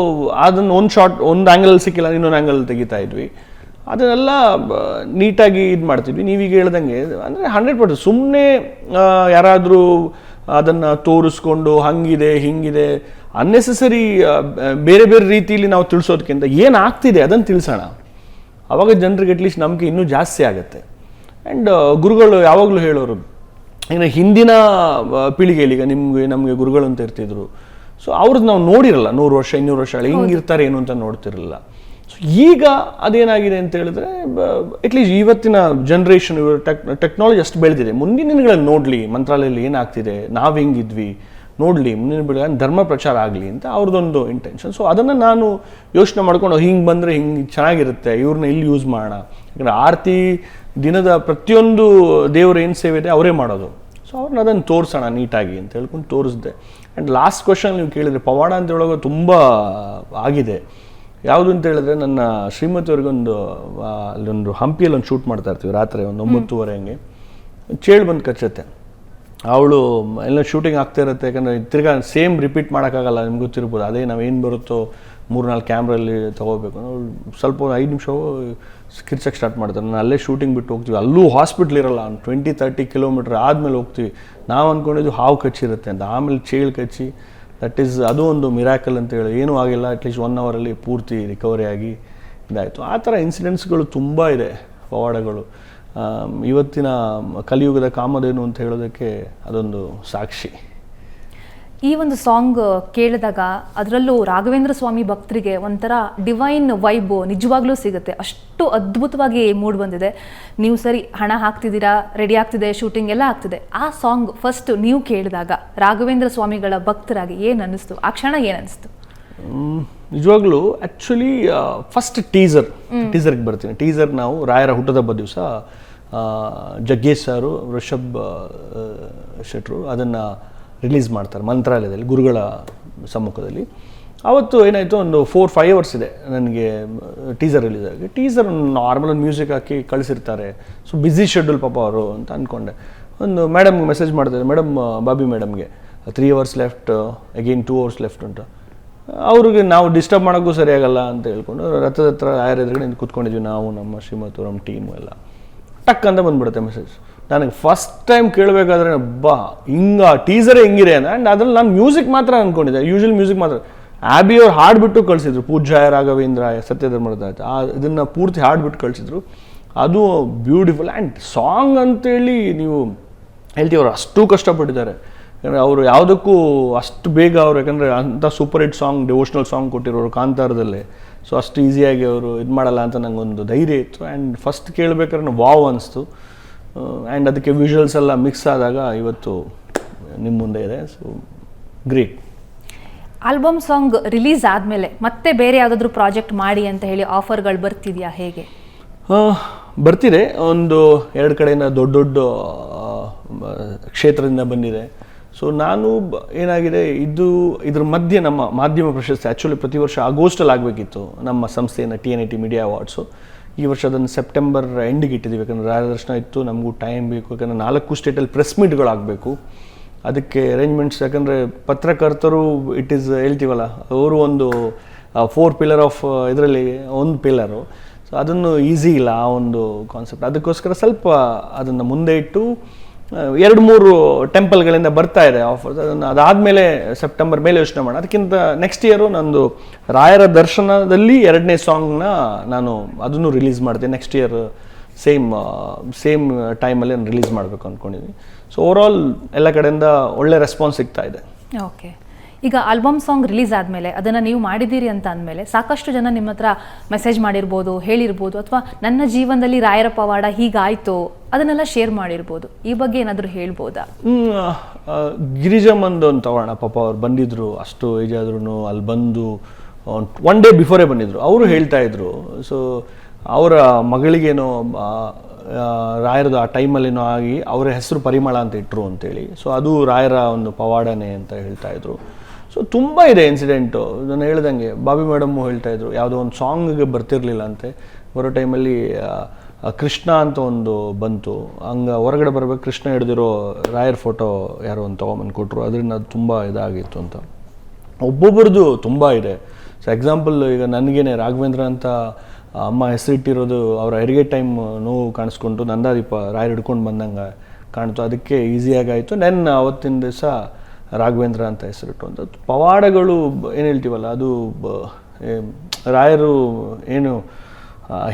ಅದನ್ನು ಒಂದು ಶಾರ್ಟ್ ಒಂದು ಆ್ಯಂಗಲಲ್ಲಿ ಸಿಕ್ಕಿಲ್ಲ, ಇನ್ನೊಂದು ಆ್ಯಂಗಲ್ ತೆಗಿತಾ ಇದ್ವಿ. ಅದನ್ನೆಲ್ಲ ನೀಟಾಗಿ ಇದು ಮಾಡ್ತಿದ್ವಿ. ನೀವೀಗ ಹೇಳ್ದಂಗೆ ಅಂದರೆ 100% ಸುಮ್ಮನೆ ಯಾರಾದರೂ ಅದನ್ನು ತೋರಿಸ್ಕೊಂಡು ಹಂಗಿದೆ ಹಿಂಗಿದೆ ಅನ್ನೆಸೆಸರಿ ಬೇರೆ ಬೇರೆ ರೀತಿಯಲ್ಲಿ ನಾವು ತಿಳಿಸೋದಕ್ಕಿಂತ ಏನಾಗ್ತಿದೆ ಅದನ್ನು ತಿಳಿಸೋಣ. ಆವಾಗ ಜನರಿಗೆ ಅಟ್ಲೀಸ್ಟ್ ನಂಬಿಕೆ ಇನ್ನೂ ಜಾಸ್ತಿ ಆಗುತ್ತೆ. ಆ್ಯಂಡ್ ಗುರುಗಳು ಯಾವಾಗಲೂ ಹೇಳೋರು, ಈಗ ಹಿಂದಿನ ಪೀಳಿಗೆಯಲ್ಲಿ ಈಗ ನಮಗೆ ಗುರುಗಳು ಅಂತ ಇರ್ತಿದ್ರು. ಸೊ ಅವ್ರದ್ದು ನಾವು ನೋಡಿರಲ್ಲ 100 ವರ್ಷ 200 ವರ್ಷ ಹಿಂಗಿರ್ತಾರೆ ಏನು ಅಂತ ನೋಡ್ತಿರಲಿಲ್ಲ. ಸೊ ಈಗ ಅದೇನಾಗಿದೆ ಅಂತ ಹೇಳಿದ್ರೆ, ಅಟ್ಲೀಸ್ಟ್ ಇವತ್ತಿನ ಜನ್ರೇಷನ್ ಟೆಕ್ನಾಲಜಿ ಅಷ್ಟು ಬೆಳೆದಿದೆ. ಮುಂದಿನ ದಿನಗಳಲ್ಲಿ ನೋಡಲಿ ಮಂತ್ರಾಲಯದಲ್ಲಿ ಏನಾಗ್ತಿದೆ, ನಾವು ಹೆಂಗಿದ್ವಿ ನೋಡಲಿ, ಮುಂದಿನ ಬೆಳೆ ಧರ್ಮ ಪ್ರಚಾರ ಆಗಲಿ ಅಂತ ಅವ್ರದ್ದೊಂದು ಇಂಟೆನ್ಷನ್. ಸೊ ಅದನ್ನು ನಾನು ಯೋಚನೆ ಮಾಡ್ಕೊಂಡು ಹಿಂಗೆ ಬಂದರೆ ಹಿಂಗೆ ಚೆನ್ನಾಗಿರುತ್ತೆ, ಇವ್ರನ್ನ ಇಲ್ಲಿ ಯೂಸ್ ಮಾಡೋಣ. ಯಾಕಂದರೆ ಆರತಿ ದಿನದ ಪ್ರತಿಯೊಂದು ದೇವರು ಏನು ಸೇವೆ ಇದೆ ಅವರೇ ಮಾಡೋದು. ಸೊ ಅವ್ರನ್ನ ಅದನ್ನು ತೋರಿಸೋಣ ನೀಟಾಗಿ ಅಂತ ಹೇಳ್ಕೊಂಡು ತೋರಿಸಿದೆ. ಆ್ಯಂಡ್ ಲಾಸ್ಟ್ ಕ್ವಶನ್ ನೀವು ಕೇಳಿದರೆ ಪವಾಡ ಅಂತ ಹೇಳೋದು ತುಂಬ ಆಗಿದೆ. ಯಾವುದು ಅಂತ ಹೇಳಿದ್ರೆ, ನನ್ನ ಶ್ರೀಮತಿಯವ್ರಿಗೊಂದು ಅಲ್ಲೊಂದು ಹಂಪಿಯಲ್ಲಿ ಒಂದು ಶೂಟ್ ಮಾಡ್ತಾ ಇರ್ತೀವಿ ರಾತ್ರಿ ಒಂದು 9:30 ಹಂಗೆ ಚೇಳು ಬಂದು ಕಚ್ಚುತ್ತೆ. ಅವಳು ಎಲ್ಲ ಶೂಟಿಂಗ್ ಆಗ್ತಾ ಇರುತ್ತೆ, ಯಾಕಂದರೆ ತಿರ್ಗಾ ಸೇಮ್ ರಿಪೀಟ್ ಮಾಡೋಕ್ಕಾಗಲ್ಲ, ನಿಮ್ಗೆ ಗೊತ್ತಿರ್ಬೋದು. ಅದೇ ನಾವು ಏನು ಬರುತ್ತೋ 3-4 ಕ್ಯಾಮ್ರಲ್ಲಿ ತೊಗೋಬೇಕು. ಅವಳು ಸ್ವಲ್ಪ 5 ನಿಮಿಷ ಕಿರ್ಚಕ್ಕೆ ಸ್ಟಾರ್ಟ್ ಮಾಡ್ತಾರೆ. ನಾನು ಅಲ್ಲೇ ಶೂಟಿಂಗ್ ಬಿಟ್ಟು ಹೋಗ್ತೀವಿ. ಅಲ್ಲೂ ಹಾಸ್ಪಿಟ್ಲ್ ಇರೋಲ್ಲ, 20-30 ಕಿಲೋಮೀಟ್ರ್ ಆದಮೇಲೆ ಹೋಗ್ತೀವಿ. ನಾವು ಅಂದ್ಕೊಂಡಿದ್ದು ಹಾವು ಕಚ್ಚಿರುತ್ತೆ ಅಂತ, ಆಮೇಲೆ ಚೇಳು ಕಚ್ಚಿ ಅದು ಒಂದು ಮಿರಾಕಲ್ ಅಂತ ಹೇಳಿ, ಏನೂ ಆಗಿಲ್ಲ. ಅಟ್ಲೀಸ್ಟ್ 1 ಅವರಲ್ಲಿ ಪೂರ್ತಿ ರಿಕವರಿ ಆಗಿ ಇದಾಯಿತು. ಆ ಥರ ಇನ್ಸಿಡೆಂಟ್ಸ್ಗಳು ತುಂಬ ಇದೆ, ಪವಾಡಗಳು. ಇವತ್ತಿನ ಕಲಿಯುಗದ ಕಾಮಧೇನು ಅಂತ ಹೇಳೋದಕ್ಕೆ ಅದೊಂದು ಸಾಕ್ಷಿ. ಈ ಒಂದು ಸಾಂಗ್ ಕೇಳಿದಾಗ ಅದರಲ್ಲೂ ರಾಘವೇಂದ್ರ ಸ್ವಾಮಿ ಭಕ್ತರಿಗೆ ಒಂಥರ ಡಿವೈನ್ ವೈಬು ನಿಜವಾಗ್ಲೂ ಸಿಗುತ್ತೆ. ಅಷ್ಟು ಅದ್ಭುತವಾಗಿ ಮೂಡ್ ಬಂದಿದೆ. ನೀವು ಸರಿ ಹಣ ಹಾಕ್ತಿದ್ದೀರಾ, ರೆಡಿ ಆಗ್ತಿದೆ, ಶೂಟಿಂಗ್ ಎಲ್ಲ ಆಗ್ತಿದೆ. ಆ ಸಾಂಗ್ ಫಸ್ಟ್ ನೀವು ಕೇಳಿದಾಗ ರಾಘವೇಂದ್ರ ಸ್ವಾಮಿಗಳ ಭಕ್ತರಾಗಿ ಏನು ಅನ್ನಿಸ್ತು? ಆ ಕ್ಷಣ ಏನು ಅನ್ನಿಸ್ತು? ನಿಜವಾಗ್ಲೂ ಆ್ಯಕ್ಚುಲಿ ಫಸ್ಟ್ ಟೀಸರ್ಗೆ ಬರ್ತೀನಿ. ಟೀಸರ್ ನಾವು ರಾಯರ ಹುಟ್ಟದಬ್ಬ ದಿವಸ ಜಗ್ಗೇಶ್ ಸಾರು, ಋಷಭ್ ಶೆಟ್ರು ಅದನ್ನು ರಿಲೀಸ್ ಮಾಡ್ತಾರೆ ಮಂತ್ರಾಲಯದಲ್ಲಿ, ಗುರುಗಳ ಸಮ್ಮುಖದಲ್ಲಿ. ಆವತ್ತು ಏನಾಯಿತು, ಒಂದು 4-5 ಅವರ್ಸ್ ಇದೆ ನನಗೆ ಟೀಸರ್ ರಿಲೀಸ್ ಆಗಿ. ಟೀಸರ್ ನಾರ್ಮಲ್ ಒಂದು ಮ್ಯೂಸಿಕ್ ಹಾಕಿ ಕಳಿಸಿರ್ತಾರೆ. ಸೊ ಬ್ಯುಸಿ ಶೆಡ್ಯೂಲ್ ಪಾಪ ಅವರು ಅಂತ ಅಂದ್ಕೊಂಡೆ. ಒಂದು ಮೇಡಮ್ಗೆ ಮೆಸೇಜ್ ಮಾಡ್ತಾರೆ, ಮೇಡಮ್ ಬಾಬಿ ಮೇಡಮ್ಗೆ 3 hours left, again 2 hours left ಅಂತ. ಅವ್ರಿಗೆ ನಾವು ಡಿಸ್ಟರ್ಬ್ ಮಾಡೋಕ್ಕೂ ಸರಿಯಾಗಲ್ಲ ಅಂತ ಹೇಳ್ಕೊಂಡು ರಥದ ಹತ್ರ ರಾಯರ ಎದುರುಗಡೆ ನಿಂತು ಕೂತ್ಕೊಂಡಿದ್ವಿ ನಾವು, ನಮ್ಮ ಶ್ರೀಮತಿ, ನಮ್ಮ ಟೀಮು ಎಲ್ಲ. ಟಕ್ ಅಂತ ಬಂದ್ಬಿಡುತ್ತೆ ಮೆಸೇಜ್. ನನಗೆ ಫಸ್ಟ್ ಟೈಮ್ ಕೇಳಬೇಕಾದ್ರೆ ಟೀಸರೇ ಹೆಂಗಿದೆ ಅಂತ. ಆ್ಯಂಡ್ ಅದ್ರಲ್ಲಿ ನಾನು ಮ್ಯೂಸಿಕ್ ಮಾತ್ರ ಅಂದ್ಕೊಂಡಿದ್ದೆ, ಯೂಶುವಲ್ ಮ್ಯೂಸಿಕ್ ಮಾತ್ರ. ಆ್ಯಬಿ ಅವ್ರು ಹಾಡ್ಬಿಟ್ಟು ಕಳಿಸಿದ್ರು, ಪೂಜ್ಯಾಯ ರಾಘವೇಂದ್ರಾಯ ಸತ್ಯಧರ್ಮರದಾಯ, ಇದನ್ನು ಪೂರ್ತಿ ಹಾಡ್ಬಿಟ್ಟು ಕಳಿಸಿದ್ರು. ಅದು ಬ್ಯೂಟಿಫುಲ್. ಆ್ಯಂಡ್ ಸಾಂಗ್ ಅಂತೇಳಿ ನೀವು ಹೇಳ್ತೀವ್ರು, ಅಷ್ಟು ಕಷ್ಟಪಟ್ಟಿದ್ದಾರೆ. ಯಾಕಂದರೆ ಅವರು ಯಾವುದಕ್ಕೂ ಅಷ್ಟು ಬೇಗ ಅವರು, ಯಾಕಂದರೆ ಅಂಥ super hit song, devotional song ಕೊಟ್ಟಿರೋರು ಕಾಂತಾರದಲ್ಲೇ. ಸೊ ಅಷ್ಟು ಈಸಿಯಾಗಿ ಅವರು ಇದು ಮಾಡಲ್ಲ ಅಂತ ನನಗೊಂದು ಧೈರ್ಯ ಇತ್ತು. ಆ್ಯಂಡ್ ಫಸ್ಟ್ ಕೇಳಬೇಕಾದ್ರೆ ವಾವ್ ಅನಿಸ್ತು. ಆ್ಯಂಡ್ ಅದಕ್ಕೆ ವಿಜುವಲ್ಸ್ ಎಲ್ಲ ಮಿಕ್ಸ್ ಆದಾಗ ಇವತ್ತು ನಿಮ್ಮ ಮುಂದೆ ಇದೆ. So great. Album song release ಆದಮೇಲೆ ಮತ್ತೆ ಬೇರೆ ಯಾವುದಾದ್ರೂ ಪ್ರಾಜೆಕ್ಟ್ ಮಾಡಿ ಅಂತ ಹೇಳಿ ಆಫರ್ಗಳು ಬರ್ತಿದೆಯಾ, ಹೇಗೆ? ಬರ್ತಿದೆ. ಒಂದು 2 ಕಡೆಯಿಂದ ದೊಡ್ಡ ಕ್ಷೇತ್ರದಿಂದ ಬಂದಿದೆ. ಸೊ ನಾನು ಏನಾಗಿದೆ, ಇದ್ರ ಮಧ್ಯೆ ನಮ್ಮ ಮಾಧ್ಯಮ ಪ್ರಶಸ್ತಿ ಆ್ಯಕ್ಚುಲಿ ಪ್ರತಿ ವರ್ಷ ಆಗಸ್ಟಲ್ಲಿ ಆಗಬೇಕಿತ್ತು ನಮ್ಮ ಸಂಸ್ಥೆಯನ್ನು, TNIT ಮೀಡಿಯಾ ಅವಾರ್ಡ್ಸು. ಈ ವರ್ಷ ಅದನ್ನು ಸೆಪ್ಟೆಂಬರ್ ಎಂಡಿಗೆ ಇಟ್ಟಿದ್ದೀವಿ. ಯಾಕಂದರೆ ರಾಯದರ್ಶನ ಇತ್ತು, ನಮಗೂ ಟೈಮ್ ಬೇಕು. ಯಾಕಂದರೆ 4 ಸ್ಟೇಟಲ್ಲಿ ಪ್ರೆಸ್ ಮೀಟ್ಗಳಾಗಬೇಕು. ಅದಕ್ಕೆ ಅರೇಂಜ್ಮೆಂಟ್ಸ್, ಯಾಕಂದರೆ ಪತ್ರಕರ್ತರು ಹೇಳ್ತೀವಲ್ಲ, ಅವರು ಒಂದು 4 ಪಿಲ್ಲರ್ ಆಫ್ ಇದರಲ್ಲಿ ಒಂದು ಪಿಲ್ಲರು. ಸೊ ಅದನ್ನು ಈಸಿ ಇಲ್ಲ ಆ ಒಂದು ಕಾನ್ಸೆಪ್ಟ್. ಅದಕ್ಕೋಸ್ಕರ ಸ್ವಲ್ಪ ಅದನ್ನು ಮುಂದೆ ಇಟ್ಟು 2-3 ಟೆಂಪಲ್ಗಳಿಂದ ಬರ್ತಾ ಇದೆ ಆಫರ್ಸ್. ಅದಾದಮೇಲೆ ಸೆಪ್ಟೆಂಬರ್ ಮೇಲೆ ಯೋಚನೆ ಮಾಡೋಣ. ಅದಕ್ಕಿಂತ ನೆಕ್ಸ್ಟ್ ಇಯರು ನಂದು ರಾಯರ ದರ್ಶನದಲ್ಲಿ 2ನೇ ಸಾಂಗ್ನ ನಾನು ಅದನ್ನು ರಿಲೀಸ್ ಮಾಡ್ತೀನಿ. ನೆಕ್ಸ್ಟ್ ಇಯರ್ ಸೇಮ್ ಟೈಮಲ್ಲಿ ನಾನು ರಿಲೀಸ್ ಮಾಡಬೇಕು ಅಂದ್ಕೊಂಡಿದ್ದೀನಿ. ಸೊ ಓವರಾಲ್ ಎಲ್ಲ ಕಡೆಯಿಂದ ಒಳ್ಳೆ ರೆಸ್ಪಾನ್ಸ್ ಸಿಗ್ತಾ ಇದೆ. ಓಕೆ. ಈಗ ಆಲ್ಬಮ್ ಸಾಂಗ್ ರಿಲೀಸ್ ಆದಮೇಲೆ ಅದನ್ನು ನೀವು ಮಾಡಿದ್ದೀರಿ ಅಂತ ಅಂದಮೇಲೆ ಸಾಕಷ್ಟು ಜನ ನಿಮ್ಮ ಹತ್ರ ಮೆಸೇಜ್ ಮಾಡಿರ್ಬೋದು, ಹೇಳಿರ್ಬೋದು, ಅಥವಾ ನನ್ನ ಜೀವನದಲ್ಲಿ ರಾಯರ ಪವಾಡ ಹೀಗಾಯಿತು ಅದನ್ನೆಲ್ಲ ಶೇರ್ ಮಾಡಿರ್ಬೋದು. ಈ ಬಗ್ಗೆ ಏನಾದರೂ ಹೇಳ್ಬೋದಾ? ಗಿರಿಜಮ್ಮಂದು ಒಂದು ತಗೋಣ. ಪಾಪ ಅವ್ರು ಬಂದಿದ್ರು, ಅಷ್ಟು ಏಜ್ ಆದ್ರೂ ಅಲ್ಲಿ ಬಂದು 1 ಡೇ ಬಿಫೋರೇ ಬಂದಿದ್ರು. ಅವರು ಹೇಳ್ತಾ ಇದ್ರು, ಸೊ ಅವರ ಮಗಳಿಗೇನೋ ರಾಯರದು ಆ ಟೈಮಲ್ಲೇನೋ ಆಗಿ ಅವರ ಹೆಸರು ಪರಿಮಳ ಅಂತ ಇಟ್ಟರು ಅಂತೇಳಿ. ಸೊ ಅದು ರಾಯರ ಒಂದು ಪವಾಡನೆ ಅಂತ ಹೇಳ್ತಾ ಇದ್ರು. ಸೊ ತುಂಬ ಇದೆ ಇನ್ಸಿಡೆಂಟು. ನಾನು ಹೇಳ್ದಂಗೆ ಬಾಬಿ ಮೇಡಮ್ಮು ಹೇಳ್ತಾ ಇದ್ರು, ಯಾವುದೋ ಒಂದು ಸಾಂಗ್ಗೆ ಬರ್ತಿರ್ಲಿಲ್ಲ ಅಂತೆ. ಬರೋ ಟೈಮಲ್ಲಿ ಕೃಷ್ಣ ಅಂತ ಒಂದು ಬಂತು. ಹಂಗೆ ಹೊರಗಡೆ ಬರ್ಬೇಕು, ಕೃಷ್ಣ ಹಿಡ್ದಿರೋ ರಾಯರ್ ಫೋಟೋ ಯಾರೋ ಒಂದು ತೊಗೊಂಬಂದು ಕೊಟ್ಟರು. ಅದರಿಂದ ಅದು ತುಂಬ ಇದಾಗಿತ್ತು ಅಂತ. ಒಬ್ಬೊಬ್ರದ್ದು ತುಂಬ ಇದೆ. ಸೊ ಎಕ್ಸಾಂಪಲ್, ಈಗ ನನಗೇನೆ ರಾಘವೇಂದ್ರ ಅಂತ ಅಮ್ಮ ಹೆಸರಿಟ್ಟಿರೋದು ಅವರ ಹೆರಿಗೆ ಟೈಮ್ ನೋವು ಕಾಣಿಸ್ಕೊಂಡು ನಂದಾದೀಪ ರಾಯರ್ ಹಿಡ್ಕೊಂಡು ಬಂದಂಗೆ ಕಾಣ್ತು. ಅದಕ್ಕೆ ಈಸಿಯಾಗಾಯಿತು. ಅವತ್ತಿನ ದಿವಸ ರಾಘವೇಂದ್ರ ಅಂತ ಹೆಸರಿಟ್ಟು ಅಂತ. ಪವಾಡಗಳು ಏನು ಹೇಳ್ತೀವಲ್ಲ, ಅದು ರಾಯರು ಏನು